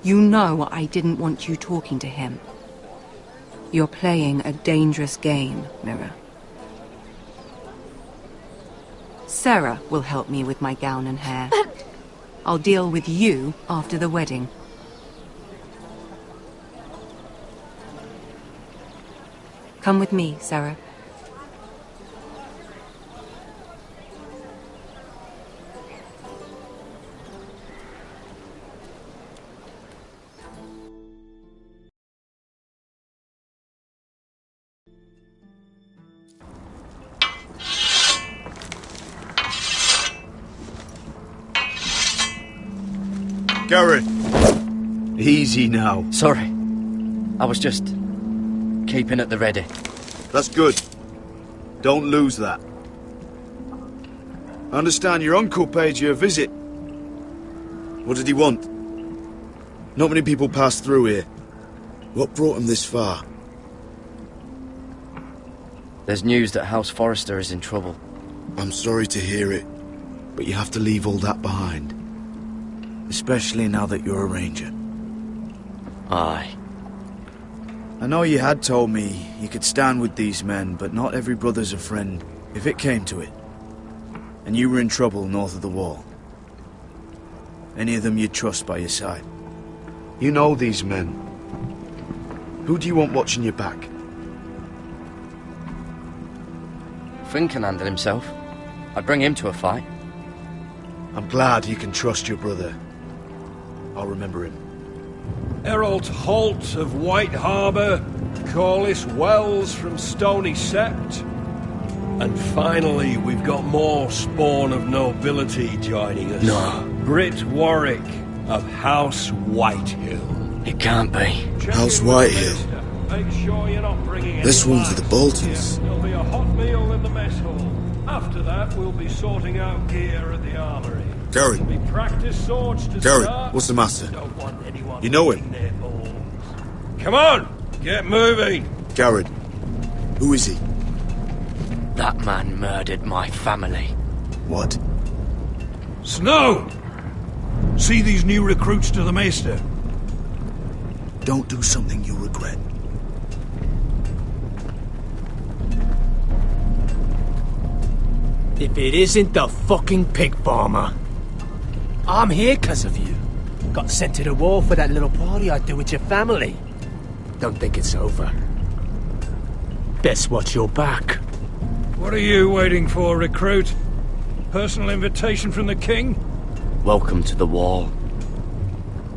You know I didn't want you talking to him. You're playing a dangerous game, Mira. Sarah will help me with my gown and hair. I'll deal with you after the wedding. Come with me, Sarah. Garrett! Easy now. Sorry. I was just keeping at the ready. That's good. Don't lose that. I understand your uncle paid you a visit. What did he want? Not many people pass through here. What brought him this far? There's news that House Forrester is in trouble. I'm sorry to hear it, but you have to leave all that behind. Especially now that you're a ranger. Aye. I know you had told me you could stand with these men, but not every brother's a friend, if it came to it. And you were in trouble north of the wall. Any of them you'd trust by your side? You know these men. Who do you want watching your back? Finn can handle himself. I'd bring him to a fight. I'm glad you can trust your brother. I'll remember him. Errol Holt of White Harbour, Corliss Wells from Stony Sept. And finally, we've got more spawn of nobility joining us. No. Brit Warwick of House Whitehill. It can't be. House Whitehill. Make sure you're not bringing This any one's with the Boltons. There'll be a hot meal in the mess hall. After that, we'll be sorting out gear at the armory. Gary. We practice swords to Gary, start. what's the matter? Don't want anyone You know him? licking their balls. Come on, get moving. Garrett. Who is he? That man murdered my family. What? Snow! See these new recruits to the Maester? Don't do something you'll regret. If it isn't the fucking pig farmer. I'm here 'cause of you. Got sent to the war for that little party I do with your family. Don't think it's over. Best watch your back. What are you waiting for, recruit? Personal invitation from the king? Welcome to the wall,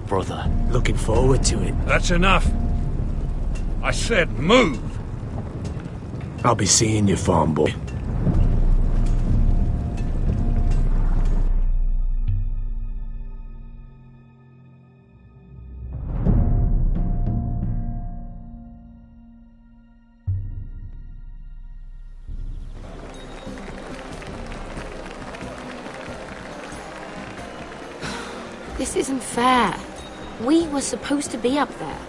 brother. Looking forward to it. That's enough. I said move. I'll be seeing you, farm boy. This isn't fair. We were supposed to be up there.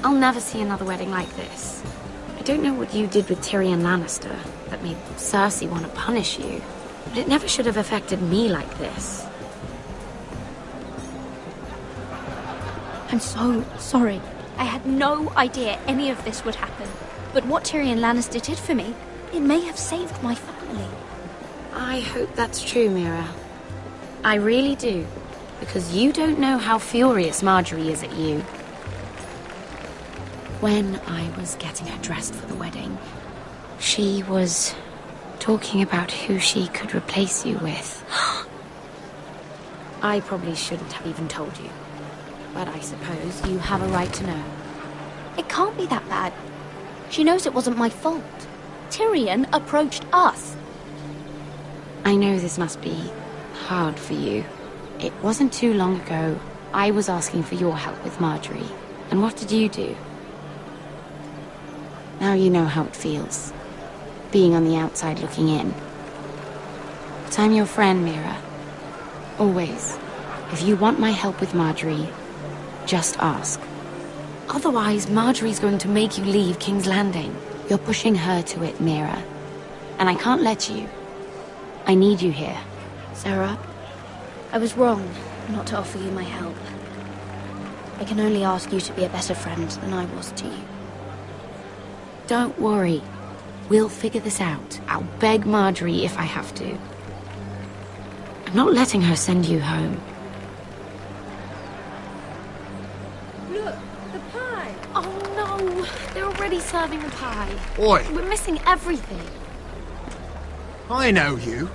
I'll never see another wedding like this. I don't know what you did with Tyrion Lannister that made Cersei want to punish you, but it never should have affected me like this. I'm so sorry. I had no idea any of this would happen. But what Tyrion Lannister did for me, it may have saved my family. I hope that's true, Mira. I really do. Because you don't know how furious Marjorie is at you. When I was getting her dressed for the wedding, she was talking about who she could replace you with. I probably shouldn't have even told you. But I suppose you have a right to know. It can't be that bad. She knows it wasn't my fault. Tyrion approached us. I know this must be hard for you. It wasn't too long ago, I was asking for your help with Marjorie. And what did you do? Now you know how it feels. Being on the outside looking in. But I'm your friend, Mira. Always. If you want my help with Marjorie, just ask. Otherwise, Marjorie's going to make you leave King's Landing. You're pushing her to it, Mira. And I can't let you. I need you here. Sarah, I was wrong not to offer you my help. I can only ask you to be a better friend than I was to you. Don't worry. We'll figure this out. I'll beg Marjorie if I have to. I'm not letting her send you home. Look, the pie! Oh no! They're already serving the pie. Oi! We're missing everything. I know you.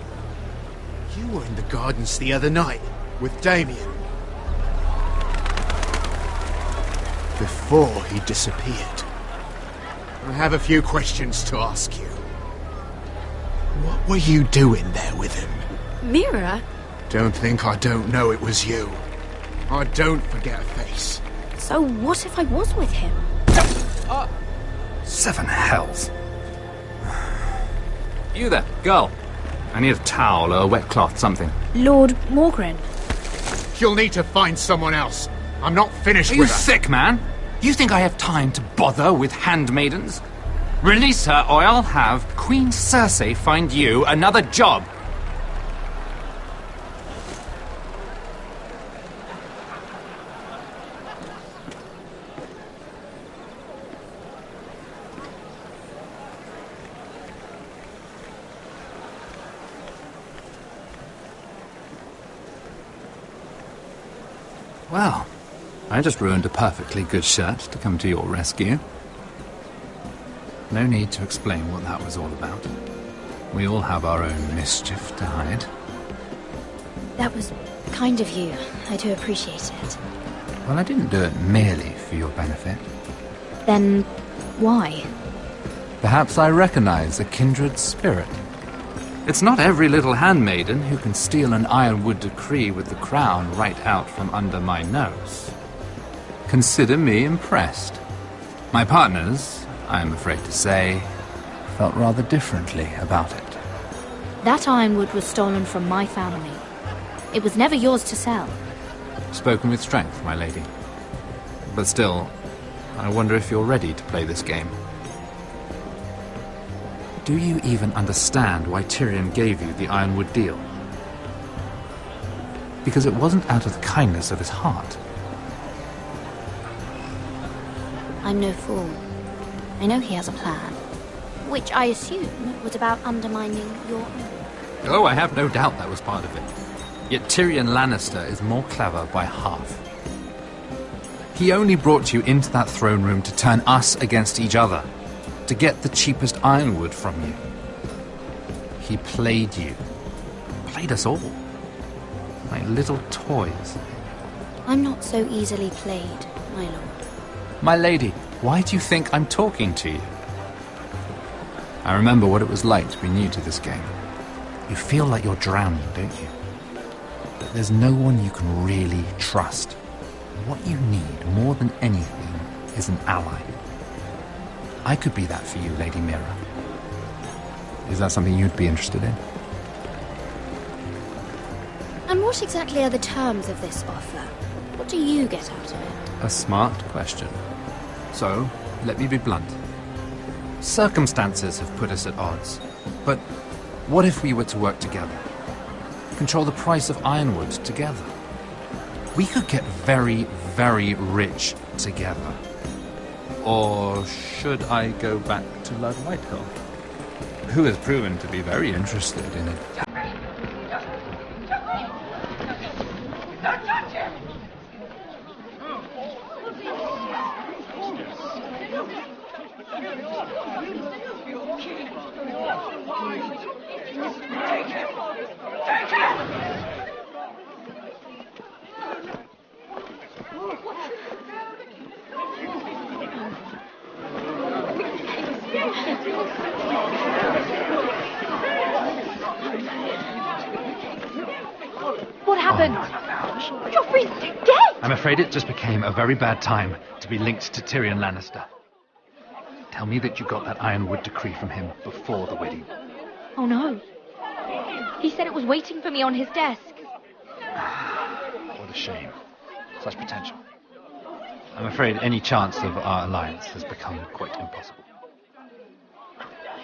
You were in the gardens the other night with Damien. Before he disappeared. I have a few questions to ask you. What were you doing there with him? Mira? Don't think I don't know it was you. I don't forget a face. So what if I was with him? Seven hells. You there, girl. I need a towel or a wet cloth, something. Lord Morgren. You'll need to find someone else. I'm not finished Are with you her. sick, man? You think I have time to bother with handmaidens? Release her, or I'll have Queen Cersei find you another job. Well, I just ruined a perfectly good shirt to come to your rescue. No need to explain what that was all about. We all have our own mischief to hide. That was kind of you. I do appreciate it. Well, I didn't do it merely for your benefit. Then, why? Perhaps I recognize a kindred spirit. It's not every little handmaiden who can steal an ironwood decree with the crown right out from under my nose. Consider me impressed. My partners, I am afraid to say, felt rather differently about it. That ironwood was stolen from my family. It was never yours to sell. Spoken with strength, my lady. But still, I wonder if you're ready to play this game. Do you even understand why Tyrion gave you the ironwood deal? Because it wasn't out of the kindness of his heart. I'm no fool. I know he has a plan. Which I assume was about undermining your own. Oh, I have no doubt that was part of it. Yet Tyrion Lannister is more clever by half. He only brought you into that throne room to turn us against each other, to get the cheapest ironwood from you. He played you. Played us all. Like little toys. I'm not so easily played, my lord. My lady, why do you think I'm talking to you? I remember what it was like to be new to this game. You feel like you're drowning, don't you? But there's no one you can really trust. What you need, more than anything, is an ally. I could be that for you, Lady Mira. Is that something you'd be interested in? And what exactly are the terms of this offer? What do you get out of it? A smart question. So, let me be blunt. Circumstances have put us at odds. But what if we were to work together? Control the price of ironwood together? We could get very, very rich together. Or should I go back to Lord Whitehall, who has proven to be very interested in it? What happened? Joffrey's dead! I'm afraid it just became a very bad time to be linked to Tyrion Lannister. Tell me that you got that ironwood decree from him before the wedding. Oh no. He said it was waiting for me on his desk. What a shame. Such potential. I'm afraid any chance of our alliance has become quite impossible.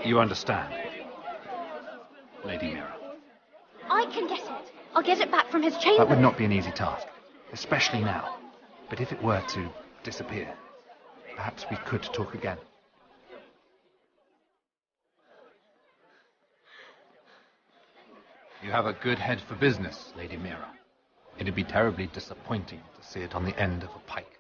You understand, Lady Mira? I can get it. I'll get it back from his chamber. That would not be an easy task, especially now. But if it were to disappear, perhaps we could talk again. You have a good head for business, Lady Mira. It'd be terribly disappointing to see it on the end of a pike.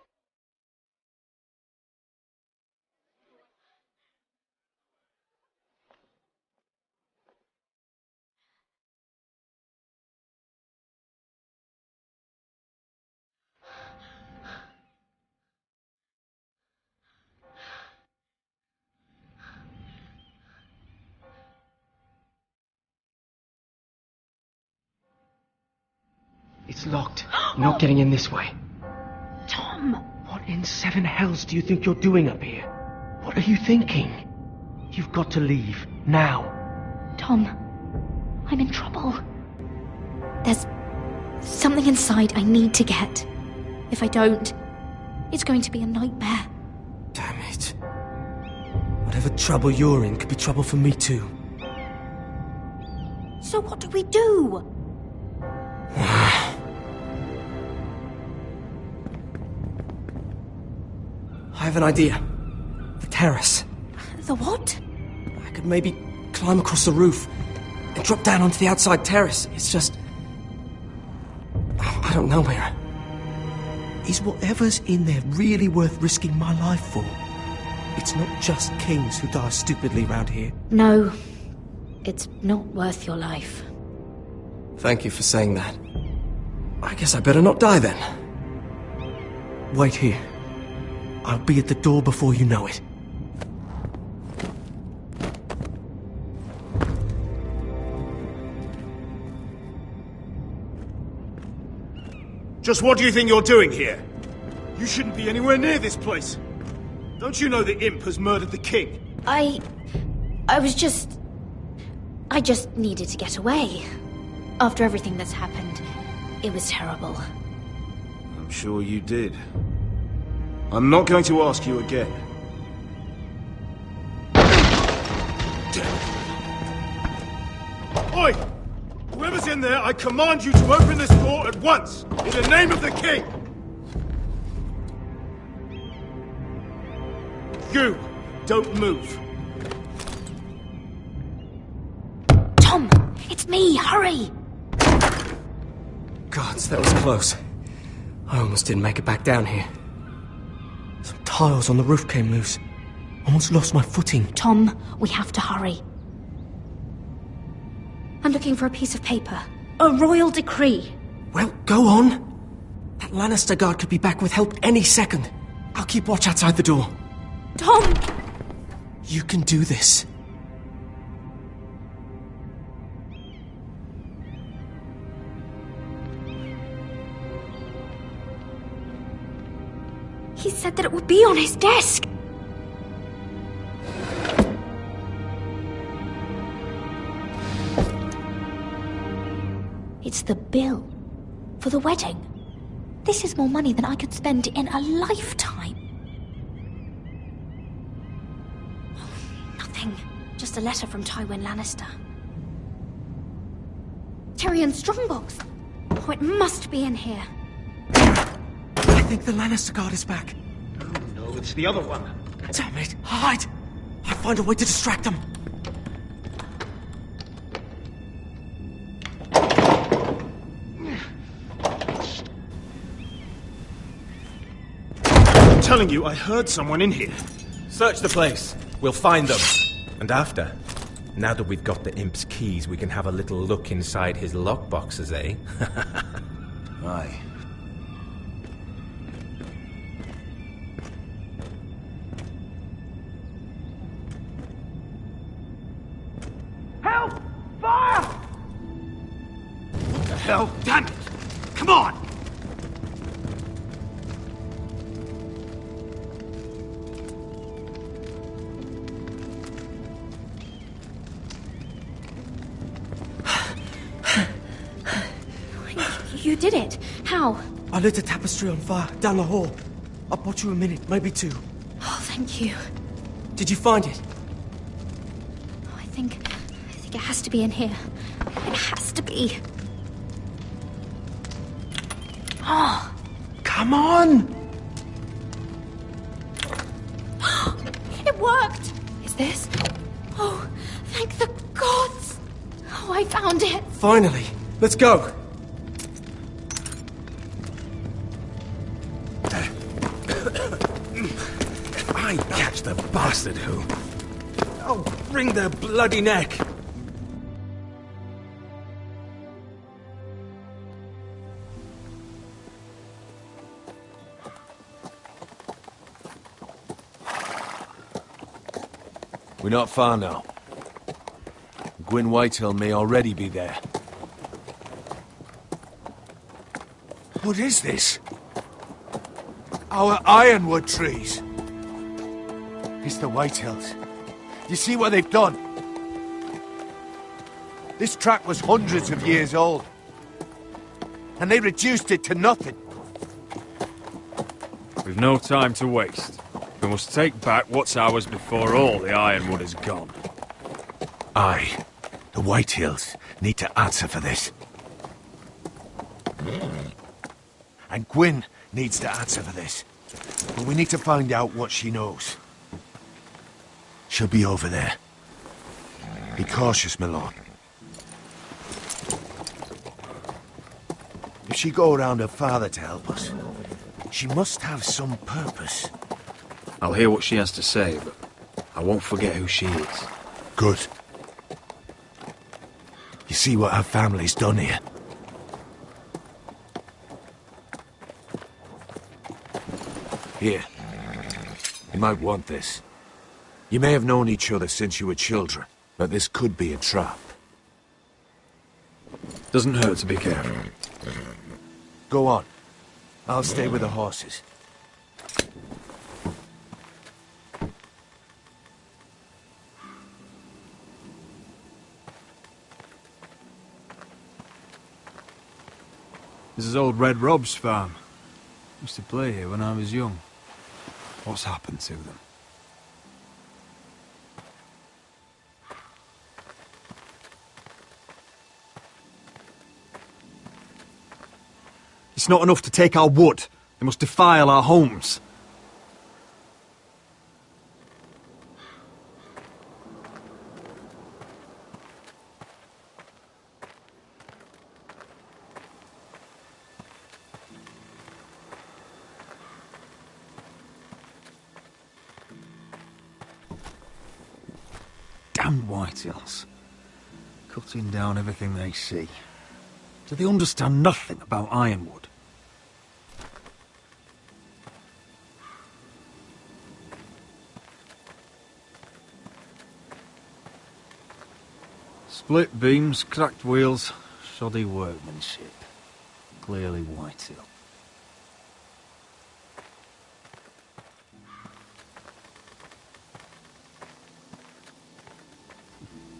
It's locked. You're not getting in this way. Tom! What in seven hells do you think you're doing up here? What are you thinking? You've got to leave. Now. Tom, I'm in trouble. There's something inside I need to get. If I don't, it's going to be a nightmare. Damn it. Whatever trouble you're in could be trouble for me too. So what do we do? I have an idea. The terrace. The what? I could maybe climb across the roof and drop down onto the outside terrace. It's just... I don't know, Mira. Is whatever's in there really worth risking my life for? It's not just kings who die stupidly round here. No, it's not worth your life. Thank you for saying that. I guess I better not die then. Wait here. I'll be at the door before you know it. Just what do you think you're doing here? You shouldn't be anywhere near this place. Don't you know the imp has murdered the king? I just needed to get away. After everything that's happened, it was terrible. I'm sure you did. I'm not going to ask you again. Oi! Whoever's in there, I command you to open this door at once! In the name of the king! You! Don't move! Tom! It's me! Hurry! Gods, that was close. I almost didn't make it back down here. Some tiles on the roof came loose. Almost lost my footing. Tom, we have to hurry. I'm looking for a piece of paper. A royal decree. Well, go on. That Lannister guard could be back with help any second. I'll keep watch outside the door. Tom! You can do this. He said that it would be on his desk. It's the bill for the wedding. This is more money than I could spend in a lifetime. Nothing. Just a letter from Tywin Lannister. Tyrion Strongbox. Oh, it must be in here. I think the Lannister guard is back. Oh no, it's the other one. Damn it! Hide! I'll find a way to distract them. I'm telling you, I heard someone in here. Search the place. We'll find them. And after, now that we've got the imp's keys, we can have a little look inside his lockboxes, eh? Aye. Help! Fire! What the hell? Damn it! Come on! You did it. How? I lit a tapestry on fire down the hall. I bought you a minute, maybe two. Oh, thank you. Did you find it? I think it has to be in here. It has to be. Oh. Come on! It worked! Is this? Oh, thank the gods! Oh, I found it! Finally! Let's go! I catch the bastard who... I'll wring their bloody neck! We're not far now. Gwyn Whitehill may already be there. What is this? Our ironwood trees. It's the Whitehills. You see what they've done? This track was hundreds of years old. And they reduced it to nothing. We've no time to waste. We must take back what's ours before all the ironwood is gone. Aye. The Whitehills need to answer for this. And Gwyn needs to answer for this. But we need to find out what she knows. She'll be over there. Be cautious, my lord. If she go around her father to help us, She must have some purpose. I'll hear what she has to say, but I won't forget who she is. Good. You see what our family's done here? Here. You might want this. You may have known each other since you were children, but this could be a trap. Doesn't hurt to be careful. Go on. I'll stay with the horses. This is old Red Rob's farm. Used to play here when I was young. What's happened to them? It's not enough to take our wood. They must defile our homes. Damned whitehills. Cutting down everything they see. Do they understand nothing about ironwood? Split beams, cracked wheels, shoddy workmanship. Clearly Whitehill.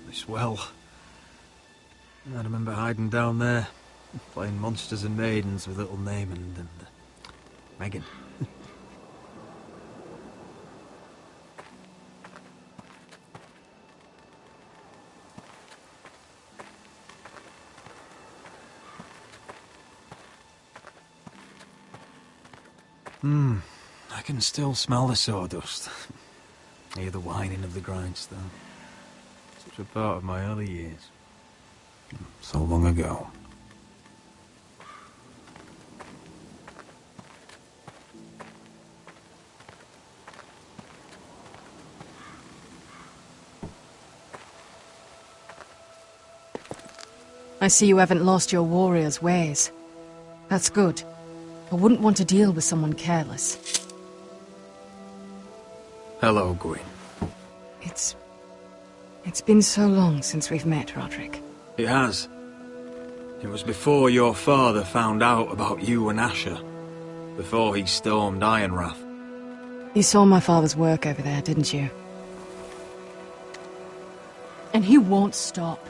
This well. I remember hiding down there, playing monsters and maidens with little Naaman and Megan. I can still smell the sawdust. Hear the whining of the grindstone. Such a part of my early years. So long ago. I see you haven't lost your warrior's ways. That's good. I wouldn't want to deal with someone careless. Hello, Gwyn. It's been so long since we've met, Roderick. It has. It was before your father found out about you and Asher. Before he stormed Ironrath. You saw my father's work over there, didn't you? And he won't stop.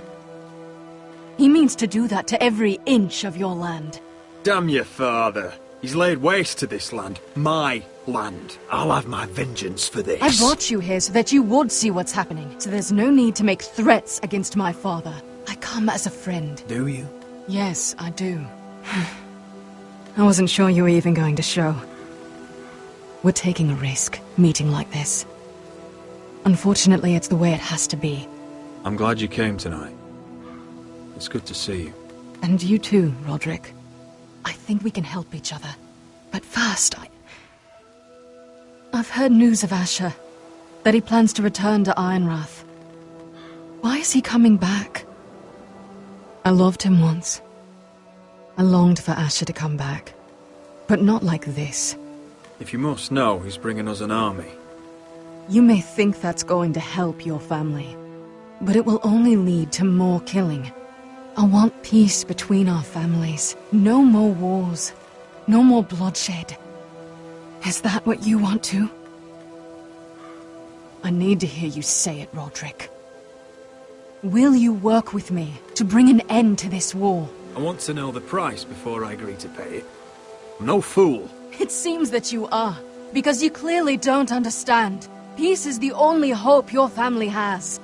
He means to do that to every inch of your land. Damn your father. He's laid waste to this land. My land. I'll have my vengeance for this. I brought you here so that you would see what's happening. So there's no need to make threats against my father. I come as a friend. Do you? Yes, I do. I wasn't sure you were even going to show. We're taking a risk, meeting like this. Unfortunately, it's the way it has to be. I'm glad you came tonight. It's good to see you. And you too, Roderick. I think we can help each other. But first, I've heard news of Asher. That he plans to return to Ironrath. Why is he coming back? I loved him once. I longed for Asher to come back. But not like this. If you must know, he's bringing us an army. You may think that's going to help your family. But it will only lead to more killing. I want peace between our families. No more wars. No more bloodshed. Is that what you want too? I need to hear you say it, Roderick. Will you work with me to bring an end to this war? I want to know the price before I agree to pay it. I'm no fool. It seems that you are, because you clearly don't understand. Peace is the only hope your family has.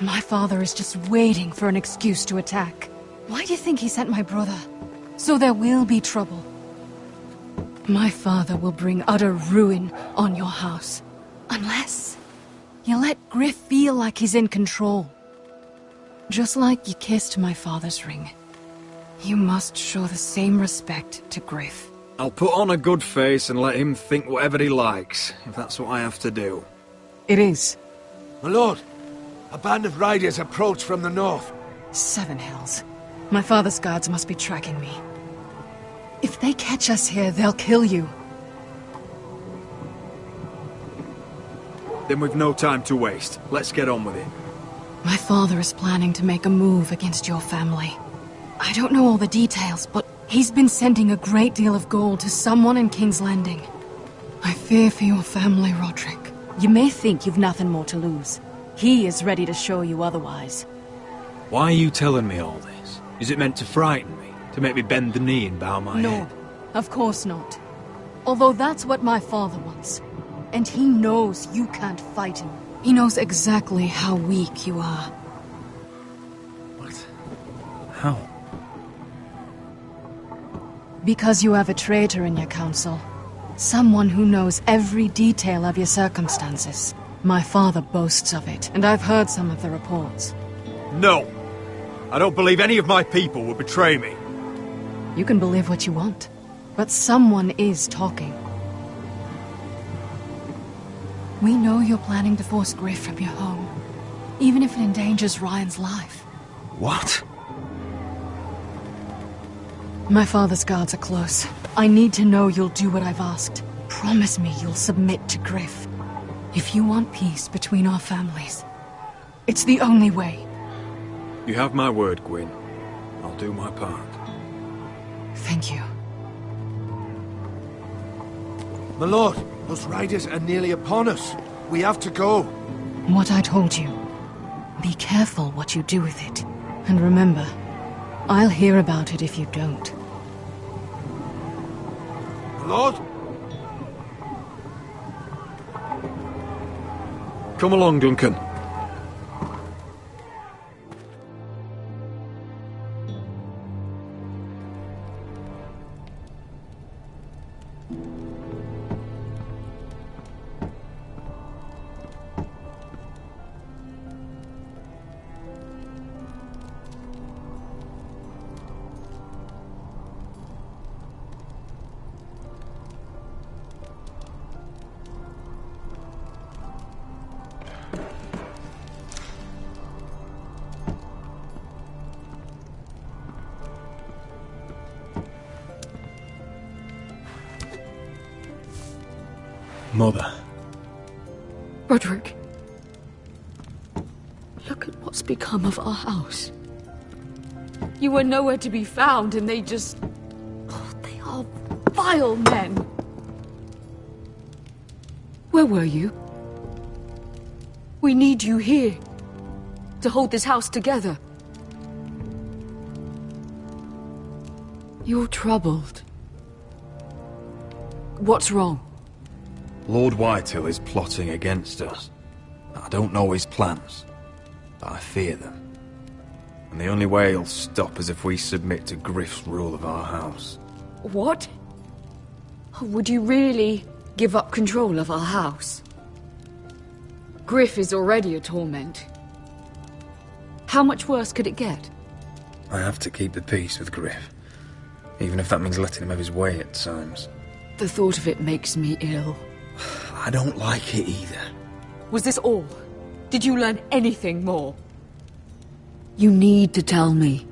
My father is just waiting for an excuse to attack. Why do you think he sent my brother? So there will be trouble. My father will bring utter ruin on your house. Unless you let Griff feel like he's in control. Just like you kissed my father's ring. You must show the same respect to Griff. I'll put on a good face and let him think whatever he likes, if that's what I have to do. It is. My lord, a band of riders approach from the north. 7 hells. My father's guards must be tracking me. If they catch us here, they'll kill you. Then we've no time to waste. Let's get on with it. My father is planning to make a move against your family. I don't know all the details, but he's been sending a great deal of gold to someone in King's Landing. I fear for your family, Roderick. You may think you've nothing more to lose. He is ready to show you otherwise. Why are you telling me all this? Is it meant to frighten me? To make me bend the knee and bow my head? No, of course not. Although that's what my father wants. And he knows you can't fight him. He knows exactly how weak you are. What? How? Because you have a traitor in your council. Someone who knows every detail of your circumstances. My father boasts of it, and I've heard some of the reports. No! I don't believe any of my people would betray me. You can believe what you want, but someone is talking. We know you're planning to force Griff from your home, even if it endangers Ryan's life. What? My father's guards are close. I need to know you'll do what I've asked. Promise me you'll submit to Griff. If you want peace between our families, it's the only way. You have my word, Gwyn. I'll do my part. Thank you. My lord, those riders are nearly upon us. We have to go. What I told you. Be careful what you do with it. And remember, I'll hear about it if you don't. My lord? Come along, Duncan. Mother. Roderick. Look at what's become of our house. You were nowhere to be found, and they just... Oh, they are vile men. Where were you? We need you here. To hold this house together. You're troubled. What's wrong? Lord Whitehill is plotting against us. I don't know his plans, but I fear them. And the only way he'll stop is if we submit to Griff's rule of our house. What? Would you really give up control of our house? Griff is already a torment. How much worse could it get? I have to keep the peace with Griff, even if that means letting him have his way at times. The thought of it makes me ill. I don't like it either. Was this all? Did you learn anything more? You need to tell me.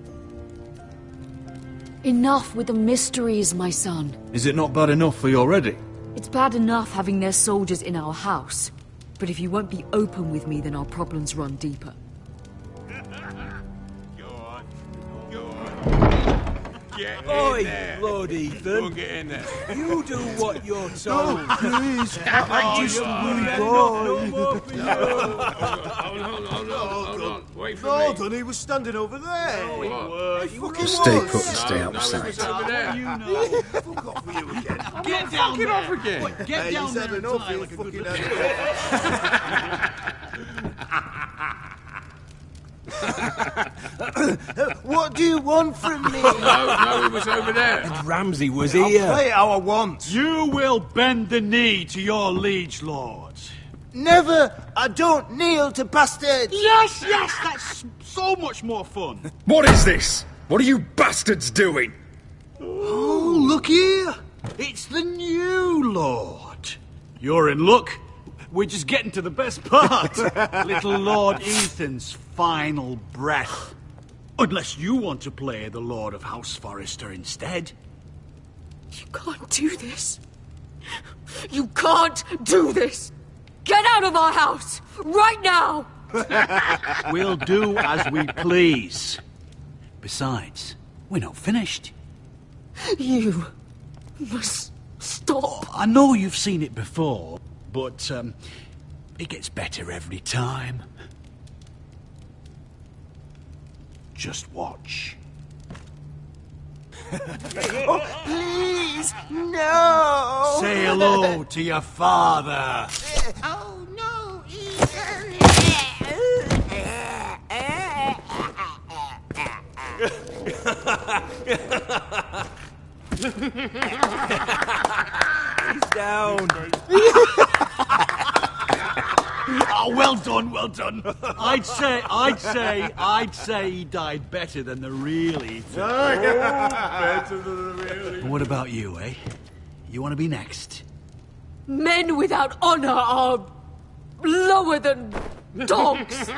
Enough with the mysteries, my son. Is it not bad enough for you already? It's bad enough having their soldiers in our house. But if you won't be open with me, then our problems run deeper. Oi, Lord Ethan. Get in there. You do what you're told. No, please. I just Hold on. Wait for me. Hold on, he was standing over there. No, he was. He fucking Just stay was. put and stay out of sight. It's over there. Fuck off with you again. Get down there. Off again. Get Hey, down he's there had and enough. die He'll like a fucking good have it. What do you want from me? No, he was over there. And Ramsay was I'll here. play how I want. You will bend the knee to your liege lord. Never! I don't kneel to bastards! Yes, that's so much more fun. What is this? What are you bastards doing? Oh, look here. It's the new Lord. You're in luck. We're just getting to the best part. Little Lord Ethan's final breath. Unless you want to play the Lord of House Forrester instead. You can't do this. You can't do this. Get out of our house, right now! We'll do as we please. Besides, we're not finished. You must stop. I know you've seen it before, but it gets better every time. Just watch. Oh, please, no! Say hello to your father. Oh, no, Ethan! He's down. Oh, well done, well done. I'd say he died better than the real Ethan. Better than the real. What about you, eh? You want to be next? Men without honor are lower than dogs.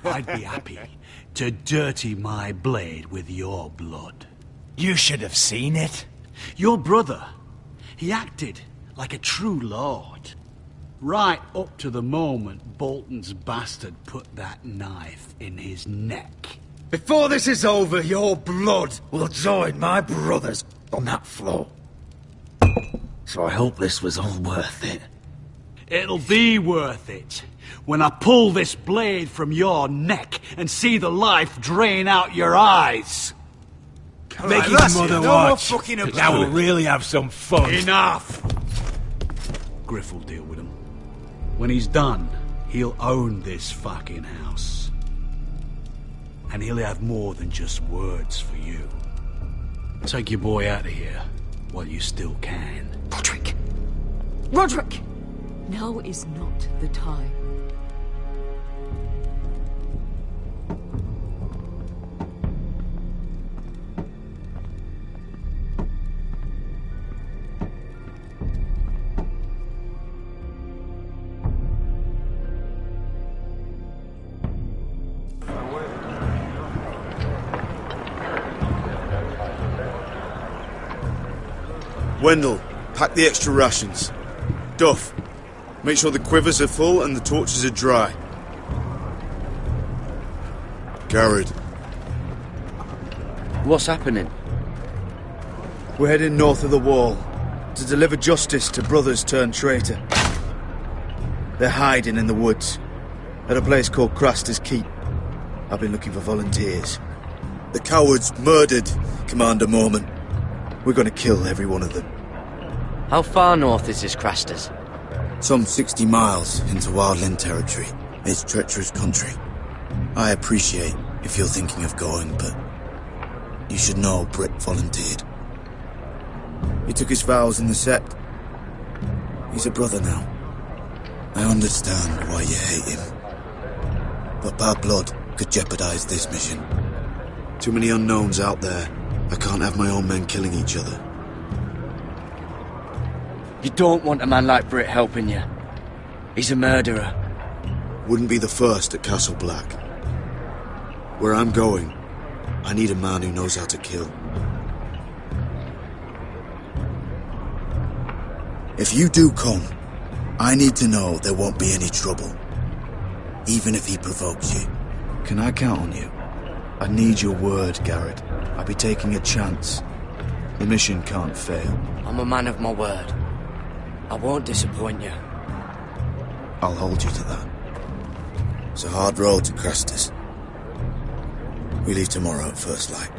I'd be happy to dirty my blade with your blood. You should have seen it. Your brother, he acted like a true lord. Right up to the moment Bolton's bastard put that knife in his neck. Before this is over, your blood will join my brother's on that floor. So I hope this was all worth it. It'll be worth it when I pull this blade from your neck and see the life drain out your eyes. Make his mother watch. Now Now we'll really have some fun. Enough! Griff will deal with him. When he's done, he'll own this fucking house. And he'll have more than just words for you. Take your boy out of here while you still can. Roderick! Roderick! Now is not the time. Wendell, pack the extra rations. Duff, make sure the quivers are full and the torches are dry. Garrett. What's happening? We're heading north of the wall to deliver justice to brothers turned traitor. They're hiding in the woods at a place called Craster's Keep. I've been looking for volunteers. The cowards murdered Commander Mormon. We're going to kill every one of them. How far north is this Craster's? Some 60 miles into wildland territory. It's treacherous country. I appreciate if you're thinking of going, but you should know Britt volunteered. He took his vows in the sect. He's a brother now. I understand why you hate him. But bad blood could jeopardize this mission. Too many unknowns out there. I can't have my own men killing each other. You don't want a man like Britt helping you. He's a murderer. Wouldn't be the first at Castle Black. Where I'm going, I need a man who knows how to kill. If you do come, I need to know there won't be any trouble. Even if he provokes you. Can I count on you? I need your word, Garrett. I'll be taking a chance. The mission can't fail. I'm a man of my word. I won't disappoint you. I'll hold you to that. It's a hard road to Craster's. We leave tomorrow at first light.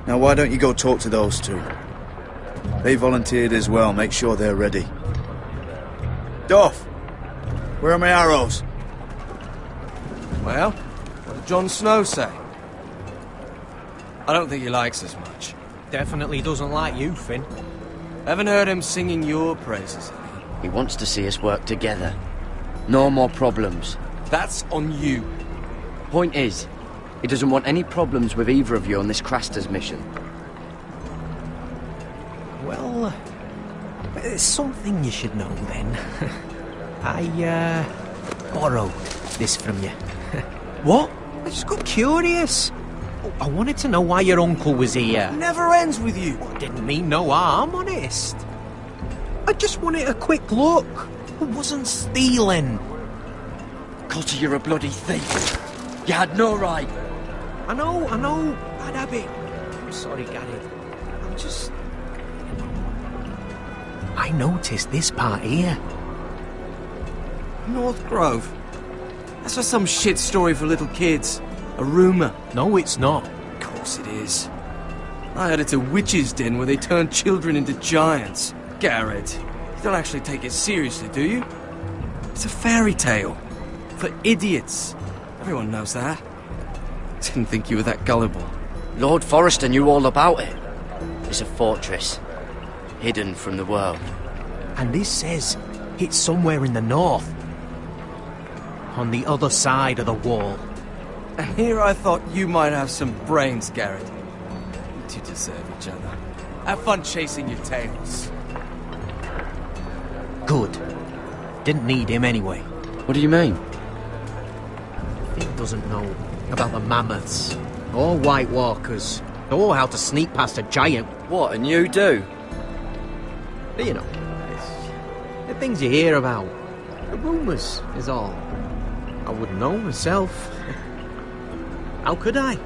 Now why don't you go talk to those two? They volunteered as well. Make sure they're ready. Duff! Where are my arrows? Well, what did Jon Snow say? I don't think he likes us much. Definitely doesn't like you, Finn. Haven't heard him singing your praises. He wants to see us work together. No more problems. That's on you. Point is, he doesn't want any problems with either of you on this Craster's mission. Well, there's something you should know then. I borrowed this from you. What? I just got curious. I wanted to know why your uncle was here. Never ends with you. Didn't mean no harm, honest. I just wanted a quick look. I wasn't stealing. Cotter, you're a bloody thief. You had no right. I know. Bad habit. I'm sorry, Gareth. I'm just... I noticed this part here. North Grove? That's just some shit story for little kids. A rumour. No, it's not. Of course it is. I heard it's a witch's den where they turn children into giants. Garrett, you don't actually take it seriously, do you? It's a fairy tale. For idiots. Everyone knows that. Didn't think you were that gullible. Lord Forrester knew all about it. It's a fortress, hidden from the world. And this says it's somewhere in the north. On the other side of the wall. And here I thought you might have some brains, Garrett. You two deserve each other. Have fun chasing your tails. Good. Didn't need him anyway. What do you mean? Finn doesn't know about the mammoths, or White Walkers, or how to sneak past a giant. What, and you do? You know, it's the things you hear about. The rumours is all. I wouldn't know myself. How could I?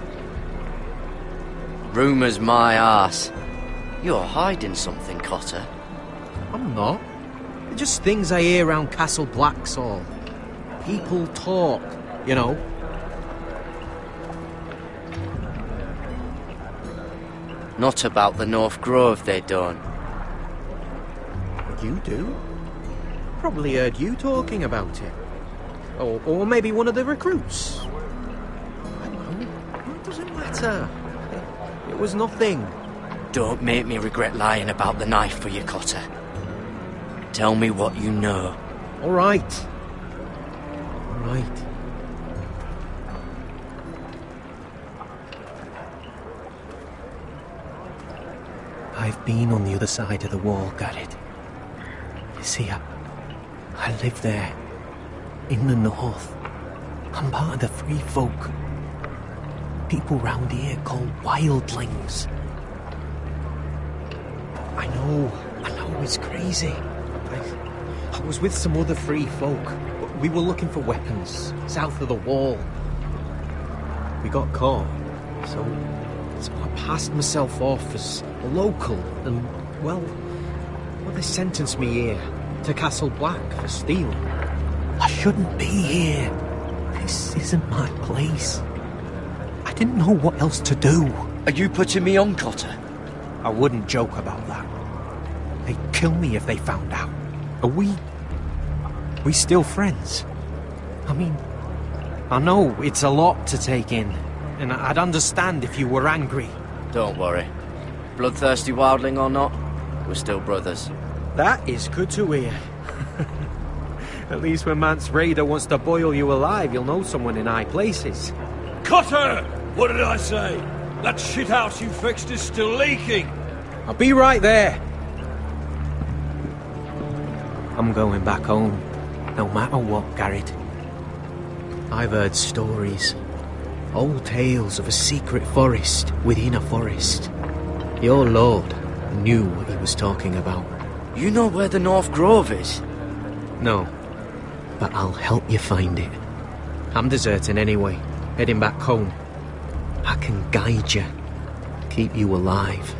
Rumours my arse. You're hiding something, Cotter. I'm not. They're just things I hear around Castle Blacksall. People talk, you know. Not about the North Grove, they don't. You do? Probably heard you talking about it. Or maybe one of the recruits. I don't know. It doesn't matter. It was nothing. Don't make me regret lying about the knife for you, Cotter. Tell me what you know. All right. All right. I've been on the other side of the wall, Garrett. You see, I live there. In the north. I'm part of the free folk. People round here called wildlings. I know, it's crazy. I was with some other free folk. We were looking for weapons, south of the wall. We got caught, so I passed myself off as a local, and, well, they sentenced me here, to Castle Black, for stealing. I shouldn't be here. This isn't my place. I didn't know what else to do. Are you putting me on, Cotter? I wouldn't joke about that. They'd kill me if they found out. Are we still friends? I mean, I know it's a lot to take in, and I'd understand if you were angry. Don't worry. Bloodthirsty wildling or not, we're still brothers. That is good to hear. At least when Mance Raider wants to boil you alive, you'll know someone in high places. Cotter! What did I say? That shithouse you fixed is still leaking. I'll be right there. I'm going back home, no matter what, Garrett. I've heard stories. Old tales of a secret forest within a forest. Your lord knew what he was talking about. You know where the North Grove is? No, but I'll help you find it. I'm deserting anyway, heading back home. I can guide you, keep you alive.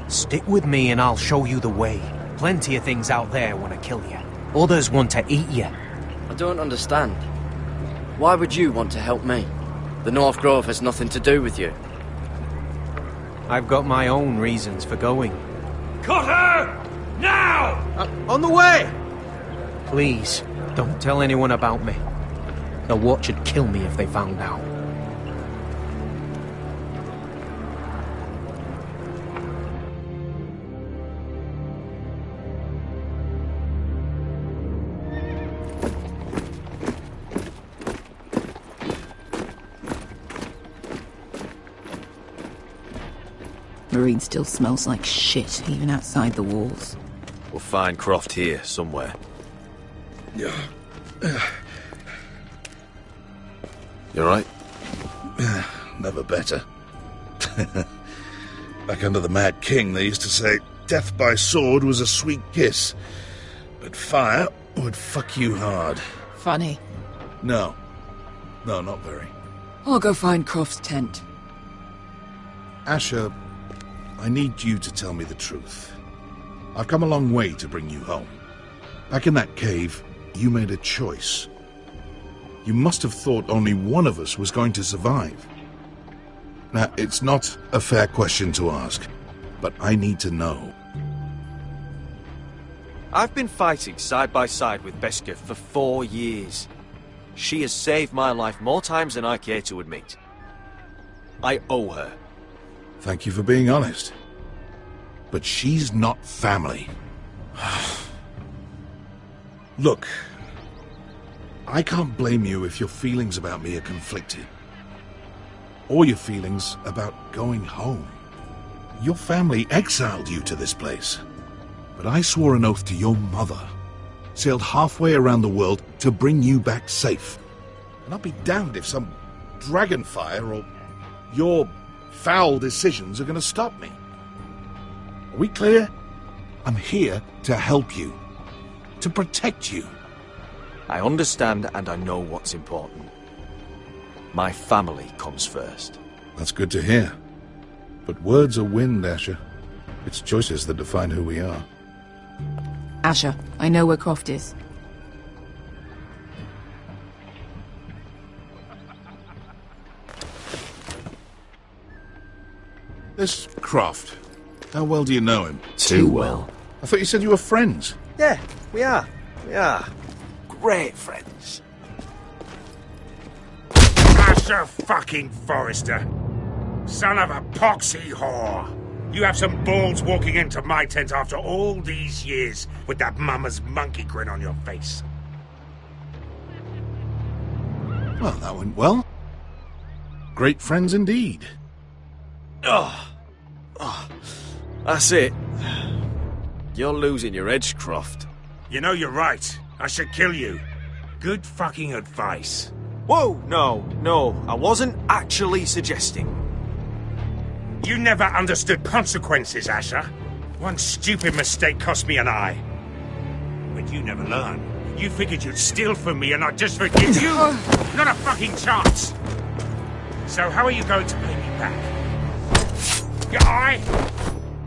Stick with me and I'll show you the way. Plenty of things out there want to kill you. Others want to eat you. I don't understand. Why would you want to help me? The North Grove has nothing to do with you. I've got my own reasons for going. Cotter! Now! On the way! Please, don't tell anyone about me. The Watch would kill me if they found out. Marine still smells like shit, even outside the walls. We'll find Croft here, somewhere. Yeah. You alright? Never better. Back under the Mad King, they used to say death by sword was a sweet kiss, but fire would fuck you hard. Funny. No. No, not very. I'll go find Croft's tent. Asher, I need you to tell me the truth. I've come a long way to bring you home. Back in that cave, you made a choice. You must have thought only one of us was going to survive. Now, it's not a fair question to ask, but I need to know. I've been fighting side by side with Beskha for 4 years. She has saved my life more times than I care to admit. I owe her. Thank you for being honest. But she's not family. Look, I can't blame you if your feelings about me are conflicted. Or your feelings about going home. Your family exiled you to this place. But I swore an oath to your mother. Sailed halfway around the world to bring you back safe. And I'll be damned if some dragonfire or your foul decisions are going to stop me. Are we clear? I'm here to help you. To protect you. I understand and I know what's important. My family comes first. That's good to hear. But words are wind, Asher. It's choices that define who we are. Asher, I know where Croft is. This Croft, how well do you know him? Too well. I thought you said you were friends. Yeah, we are. We are. Great friends. Asher fucking Forrester. Son of a poxy whore. You have some balls walking into my tent after all these years with that mama's monkey grin on your face. Well, that went well. Great friends indeed. Oh, that's it. You're losing your edge, Croft. You know you're right. I should kill you. Good fucking advice. Whoa, no, I wasn't actually suggesting. You never understood consequences, Asher. One stupid mistake cost me an eye. But you never learn. You figured you'd steal from me and I'd just forgive you? Not a fucking chance. So how are you going to pay me back? Your eye?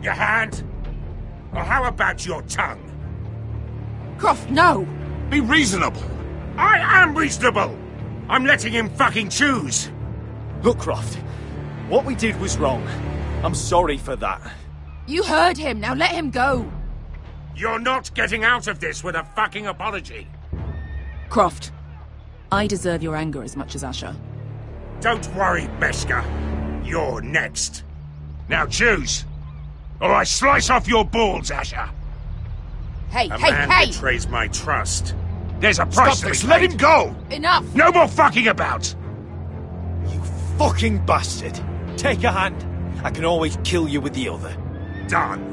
Your hand? Or how about your tongue? Croft, no! Be reasonable. I am reasonable! I'm letting him fucking choose. Look, Croft. What we did was wrong. I'm sorry for that. You heard him, now let him go! You're not getting out of this with a fucking apology. Croft, I deserve your anger as much as Asher. Don't worry, Beskha. You're next. Now choose, or I slice off your balls, Asher. Hey, A hey, man hey! betrays my trust. There's a price Stop to this! be Let paid. him go! Enough! No more fucking about! Fucking bastard. Take a hand. I can always kill you with the other. Done.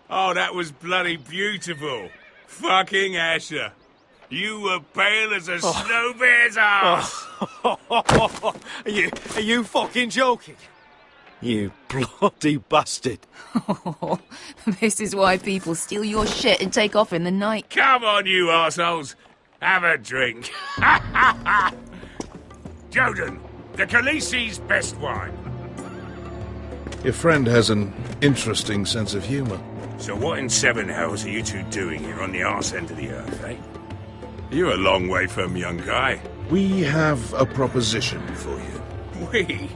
Oh, that was bloody beautiful. Fucking Asher. You were pale as a snow bear's ass. Are you fucking joking? You bloody bastard. This is why people steal your shit and take off in the night. Come on, you assholes. Have a drink. Joden, the Khaleesi's best wine. Your friend has an interesting sense of humor. So what in seven hells are you two doing here on the arse end of the earth, eh? You're a long way from, young guy. We have a proposition for you. We?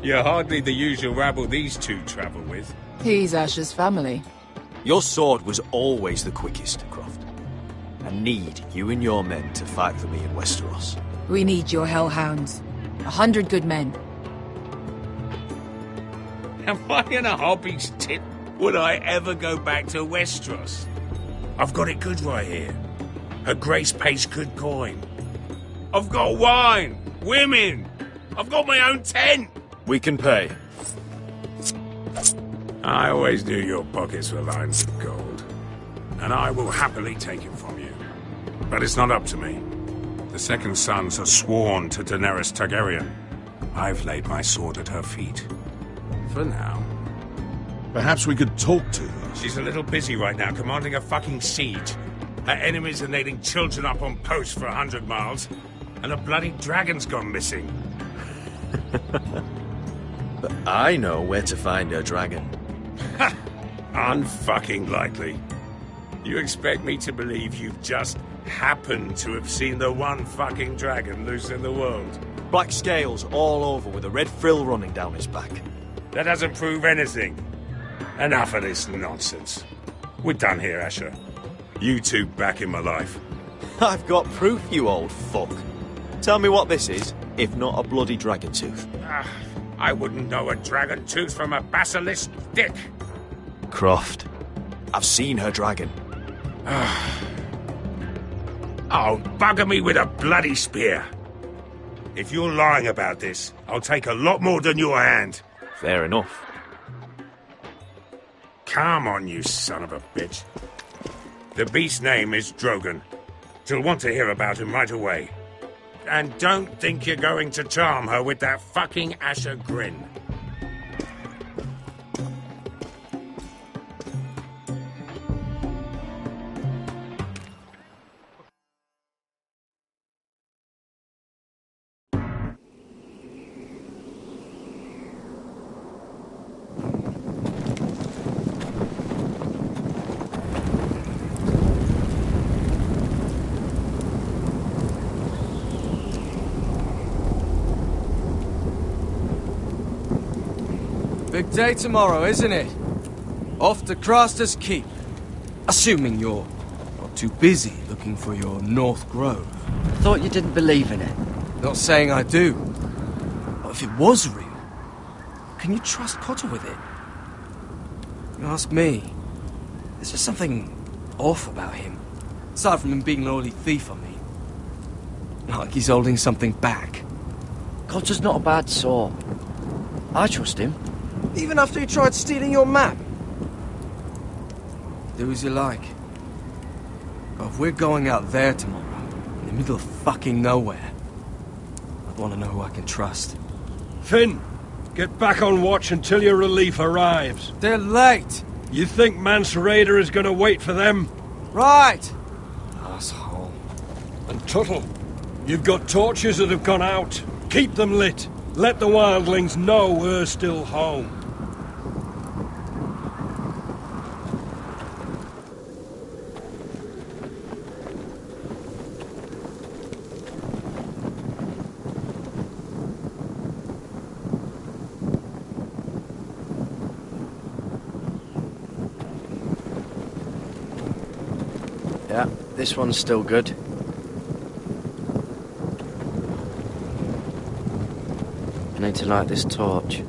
You're hardly the usual rabble these two travel with. He's Asher's family. Your sword was always the quickest, Croft. I need you and your men to fight for me in Westeros. We need your hellhounds. 100 good men. Am I in a hobby's tip? Would I ever go back to Westeros? I've got it good right here. Her Grace pays good coin. I've got wine, women. I've got my own tent. We can pay. I always knew your pockets were lined with gold, and I will happily take it from you. But it's not up to me. The second sons are sworn to Daenerys Targaryen. I've laid my sword at her feet. For now. Perhaps we could talk to her. She's a little busy right now, commanding a fucking siege. Her enemies are nailing children up on posts for 100 miles, and a bloody dragon's gone missing. But I know where to find her dragon. Ha! Unfucking likely. You expect me to believe you've just happened to have seen the one fucking dragon loose in the world? Black scales all over with a red frill running down his back. That doesn't prove anything. Enough of this nonsense. We're done here, Asher. You two back in my life. I've got proof, you old fuck. Tell me what this is, if not a bloody dragon tooth. I wouldn't know a dragon tooth from a basilisk dick. Croft, I've seen her dragon. Oh, bugger me with a bloody spear. If you're lying about this, I'll take a lot more than your hand. Fair enough. Come on, you son of a bitch. The beast's name is Drogon. She'll want to hear about him right away. And don't think you're going to charm her with that fucking Asher grin. Big day tomorrow, isn't it? Off to Craster's Keep. Assuming you're not too busy looking for your North Grove. Thought you didn't believe in it. Not saying I do. But if it was real, can you trust Potter with it? You ask me. There's just something off about him. Aside from him being an oily thief, I mean. Like he's holding something back. Cotter's not a bad sort. I trust him. Even after he tried stealing your map? Do as you like. But if we're going out there tomorrow, in the middle of fucking nowhere, I'd want to know who I can trust. Finn, get back on watch until your relief arrives. They're late. You think Mance Rayder is going to wait for them? Right. Asshole. And Tuttle, you've got torches that have gone out. Keep them lit. Let the wildlings know we're still home. Yeah, this one's still good. I need to light this torch.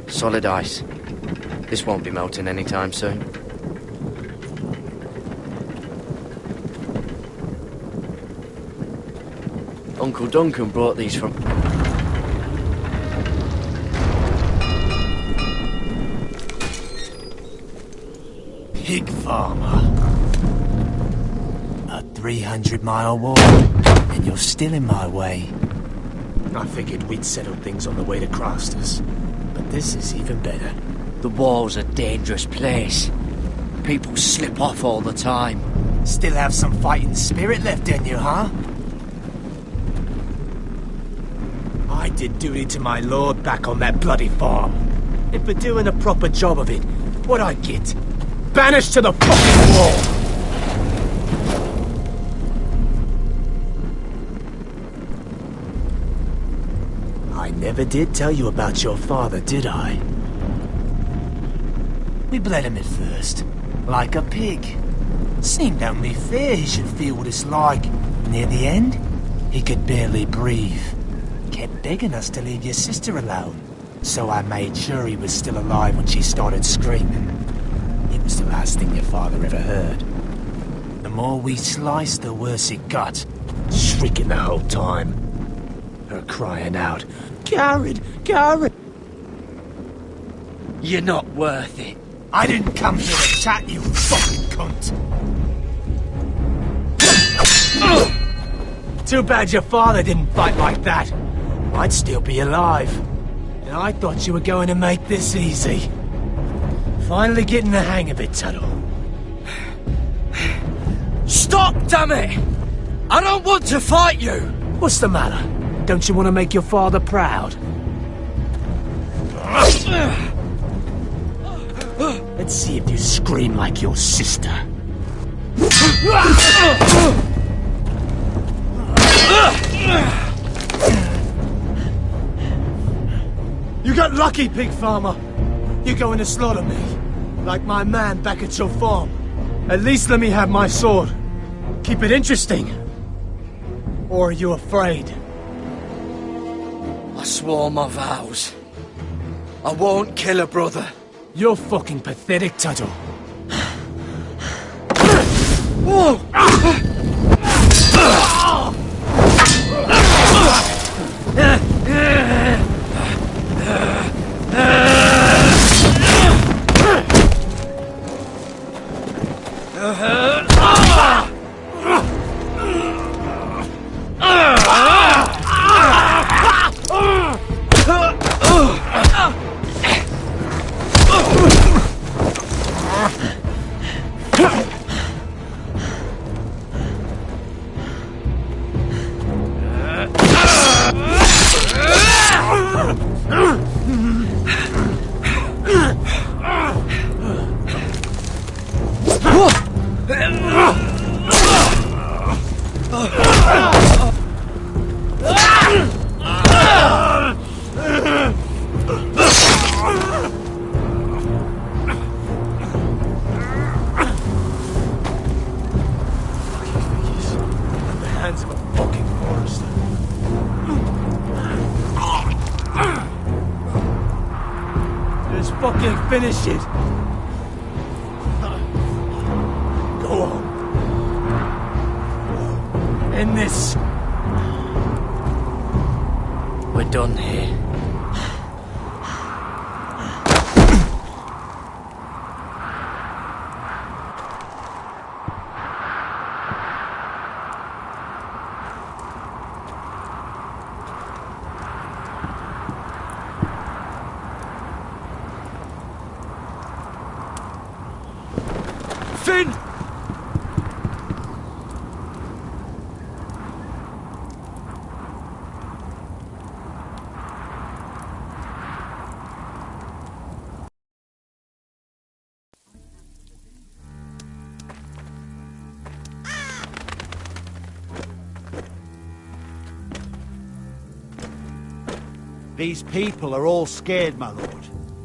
Solid ice. This won't be melting anytime soon. Uncle Duncan brought these from... Pig farmer. A 300-mile walk, and you're still in my way. I figured we'd settle things on the way to Craster's. But this is even better. The wall's a dangerous place. People slip off all the time. Still have some fighting spirit left in you, huh? I did duty to my lord back on that bloody farm. And for doing a proper job of it, what'd I get? Banished to the fucking wall! I never did tell you about your father, did I? We bled him at first, like a pig. Seemed only fair he should feel what it's like. Near the end, he could barely breathe. Kept begging us to leave your sister alone. So I made sure he was still alive when she started screaming. It was the last thing your father ever heard. The more we sliced, the worse it got. Shrieking the whole time. Her crying out, "Garrett! Garrett!" You're not worth it. I didn't come here to chat, you fucking cunt! Too bad your father didn't fight like that. I'd still be alive. And I thought you were going to make this easy. Finally getting the hang of it, Tuttle. Stop, damn it! I don't want to fight you! What's the matter? Don't you want to make your father proud? Let's see if you scream like your sister. You got lucky, pig farmer. You're going to slaughter me, like my man back at your farm. At least let me have my sword. Keep it interesting. Or are you afraid? I swore my vows. I won't kill a brother. You're fucking pathetic, Tuttle. Finish it. Go on. End this. We're done here. Finn! These people are all scared, my lord.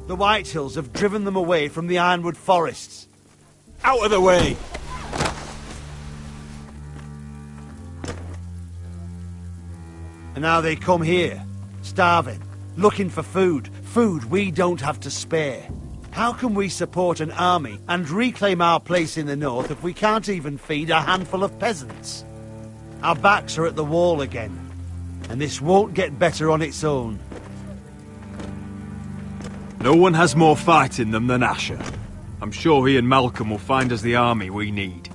The Whitehills have driven them away from the Ironwood forests. Out of the way! And now they come here, starving, looking for food. Food we don't have to spare. How can we support an army and reclaim our place in the north if we can't even feed a handful of peasants? Our backs are at the wall again, and this won't get better on its own. No one has more fight in them than Asher. I'm sure he and Malcolm will find us the army we need.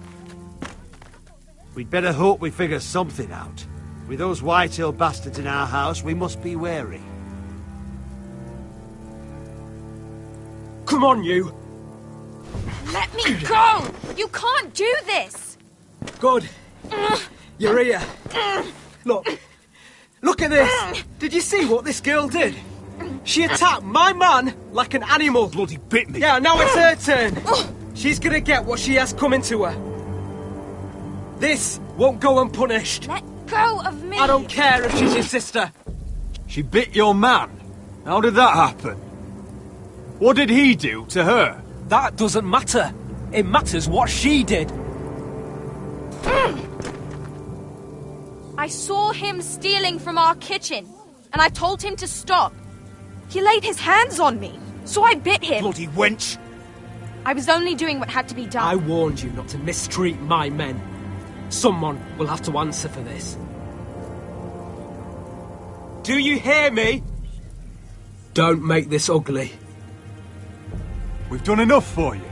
We'd better hope we figure something out. With those Whitehill bastards in our house, we must be wary. Come on, you! Let me go! You can't do this! Good. You're here. Look, Look at this! Did you see what this girl did? She attacked my man like an animal. Bloody bit me. Yeah, now it's her turn. She's gonna get what she has coming to her. This won't go unpunished. Let go of me! I don't care if she's your sister. She bit your man? How did that happen? What did he do to her? That doesn't matter. It matters what she did. I saw him stealing from our kitchen, and I told him to stop. He laid his hands on me, so I bit him. Bloody wench! I was only doing what had to be done. I warned you not to mistreat my men. Someone will have to answer for this. Do you hear me? Don't make this ugly. We've done enough for you.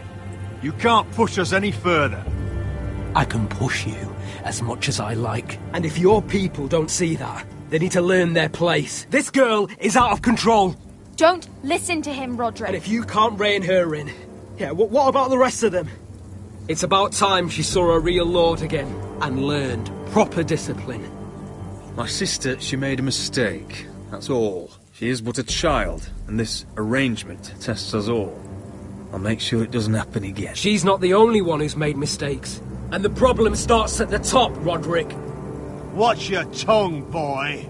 You can't push us any further. I can push you as much as I like. And if your people don't see that, they need to learn their place. This girl is out of control. Don't listen to him, Roderick. And if you can't rein her in, yeah, what about the rest of them? It's about time she saw a real lord again and learned proper discipline. My sister, she made a mistake. That's all. She is but a child, and this arrangement tests us all. I'll make sure it doesn't happen again. She's not the only one who's made mistakes. And the problem starts at the top, Roderick. Watch your tongue, boy.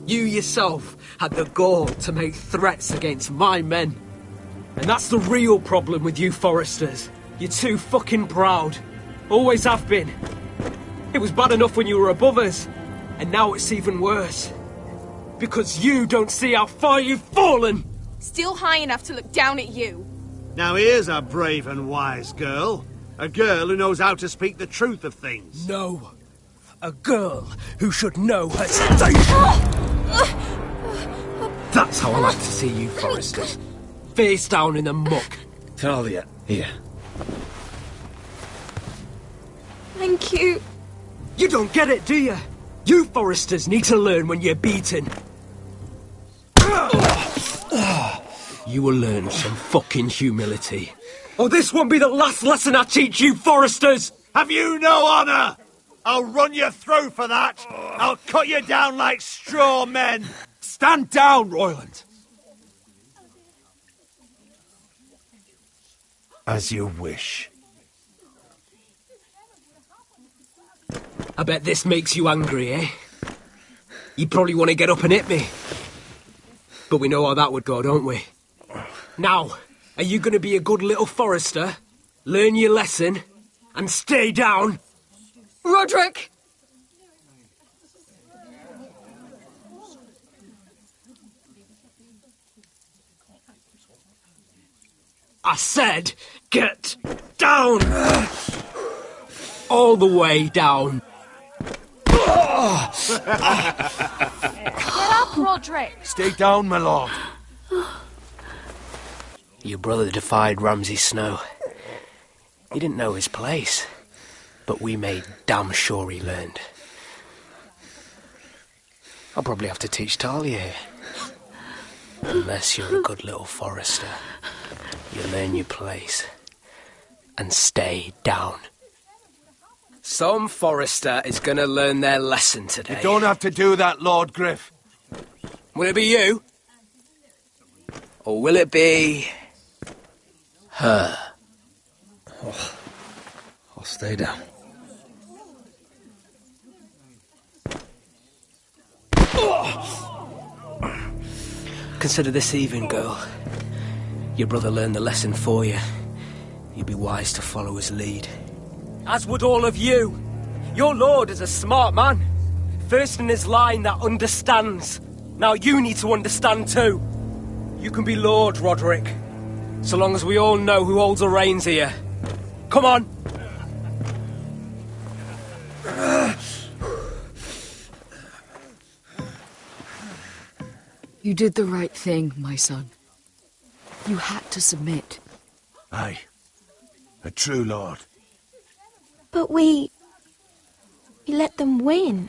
You yourself had the gall to make threats against my men. And that's the real problem with you Foresters. You're too fucking proud. Always have been. It was bad enough when you were above us. And now it's even worse. Because you don't see how far you've fallen! Still high enough to look down at you. Now here's a brave and wise girl. A girl who knows how to speak the truth of things. No. A girl who should know her station. That's how I like to see you, Foresters. Face down in the muck. Talia, here. Thank you. You don't get it, do you? You Foresters need to learn when you're beaten. You will learn some fucking humility. Or this won't be the last lesson I teach you, Foresters! Have you no honour? I'll run your throat for that. I'll cut you down like straw men. Stand down, Royland. As you wish. I bet this makes you angry, eh? You probably want to get up and hit me. But we know how that would go, don't we? Now, are you going to be a good little Forester, learn your lesson, and stay down? Roderick! I said, get down! All the way down. Get up, Roderick! Stay down, my lord. Your brother defied Ramsay Snow. He didn't know his place, but we made damn sure he learned. I'll probably have to teach Talia here. Unless you're a good little Forester. You learn your place and stay down. Some Forester is going to learn their lesson today. You don't have to do that, Lord Griff. Will it be you? Or will it be her? Oh, I'll stay down. Consider this even, girl. Your brother learned the lesson for you. You'd be wise to follow his lead. As would all of you. Your lord is a smart man. First in his line that understands. Now you need to understand too. You can be Lord, Roderick. So long as we all know who holds the reins here. Come on. You did the right thing, my son. You had to submit. Aye. A true lord. But we let them win.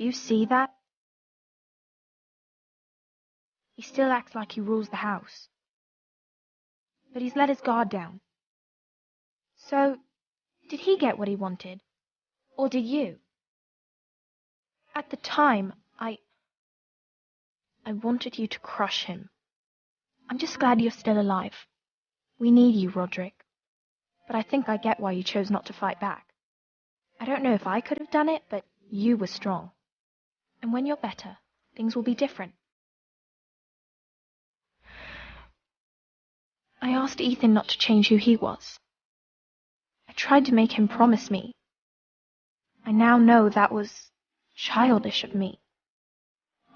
Do you see that? He still acts like he rules the house. But he's let his guard down. So, did he get what he wanted? Or did you? At the time, I wanted you to crush him. I'm just glad you're still alive. We need you, Roderick. But I think I get why you chose not to fight back. I don't know if I could have done it, but you were strong. And when you're better, things will be different. I asked Ethan not to change who he was. I tried to make him promise me. I now know that was childish of me.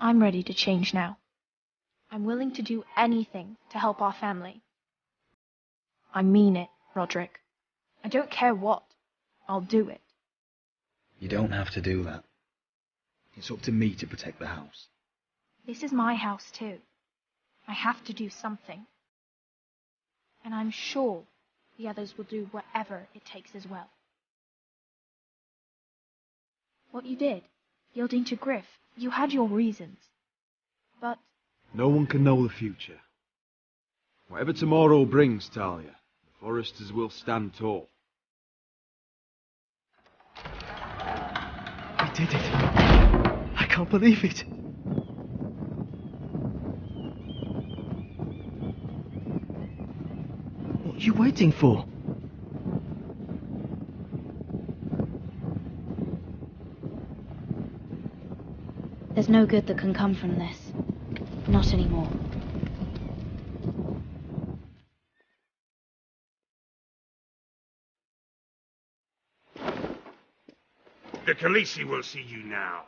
I'm ready to change now. I'm willing to do anything to help our family. I mean it, Roderick. I don't care what. I'll do it. You don't have to do that. It's up to me to protect the house. This is my house too. I have to do something. And I'm sure the others will do whatever it takes as well. What you did, yielding to Griff, you had your reasons. But No one can know the future. Whatever tomorrow brings, Talia, the Foresters will stand tall. I did it. I can't believe it. What are you waiting for? there's no good that can come from this. Not anymore. The Khaleesi will see you now.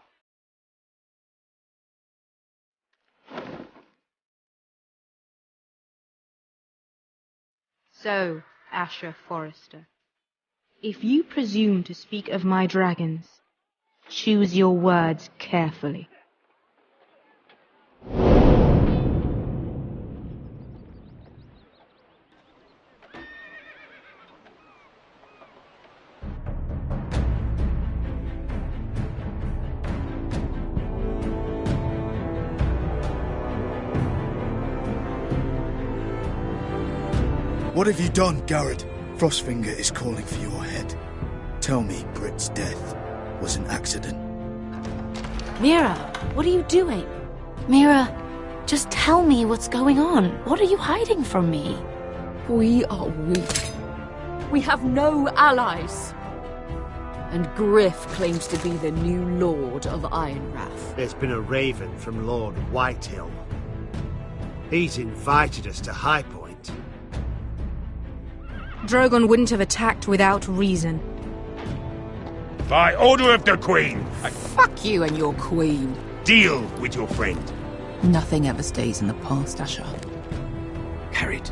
So, Asher Forrester, if you presume to speak of my dragons, choose your words carefully. What have you done, Garrett? Frostfinger is calling for your head. Tell me Britt's death was an accident. Mira, what are you doing? Mira, just tell me what's going on. What are you hiding from me? We are weak. We have no allies. And Griff claims to be the new Lord of Ironrath. There's been a raven from Lord Whitehill. He's invited us to High Point. Drogon wouldn't have attacked without reason. By order of the Queen. Fuck you and your queen. Deal with your friend. Nothing ever stays in the past, Asher. Carried.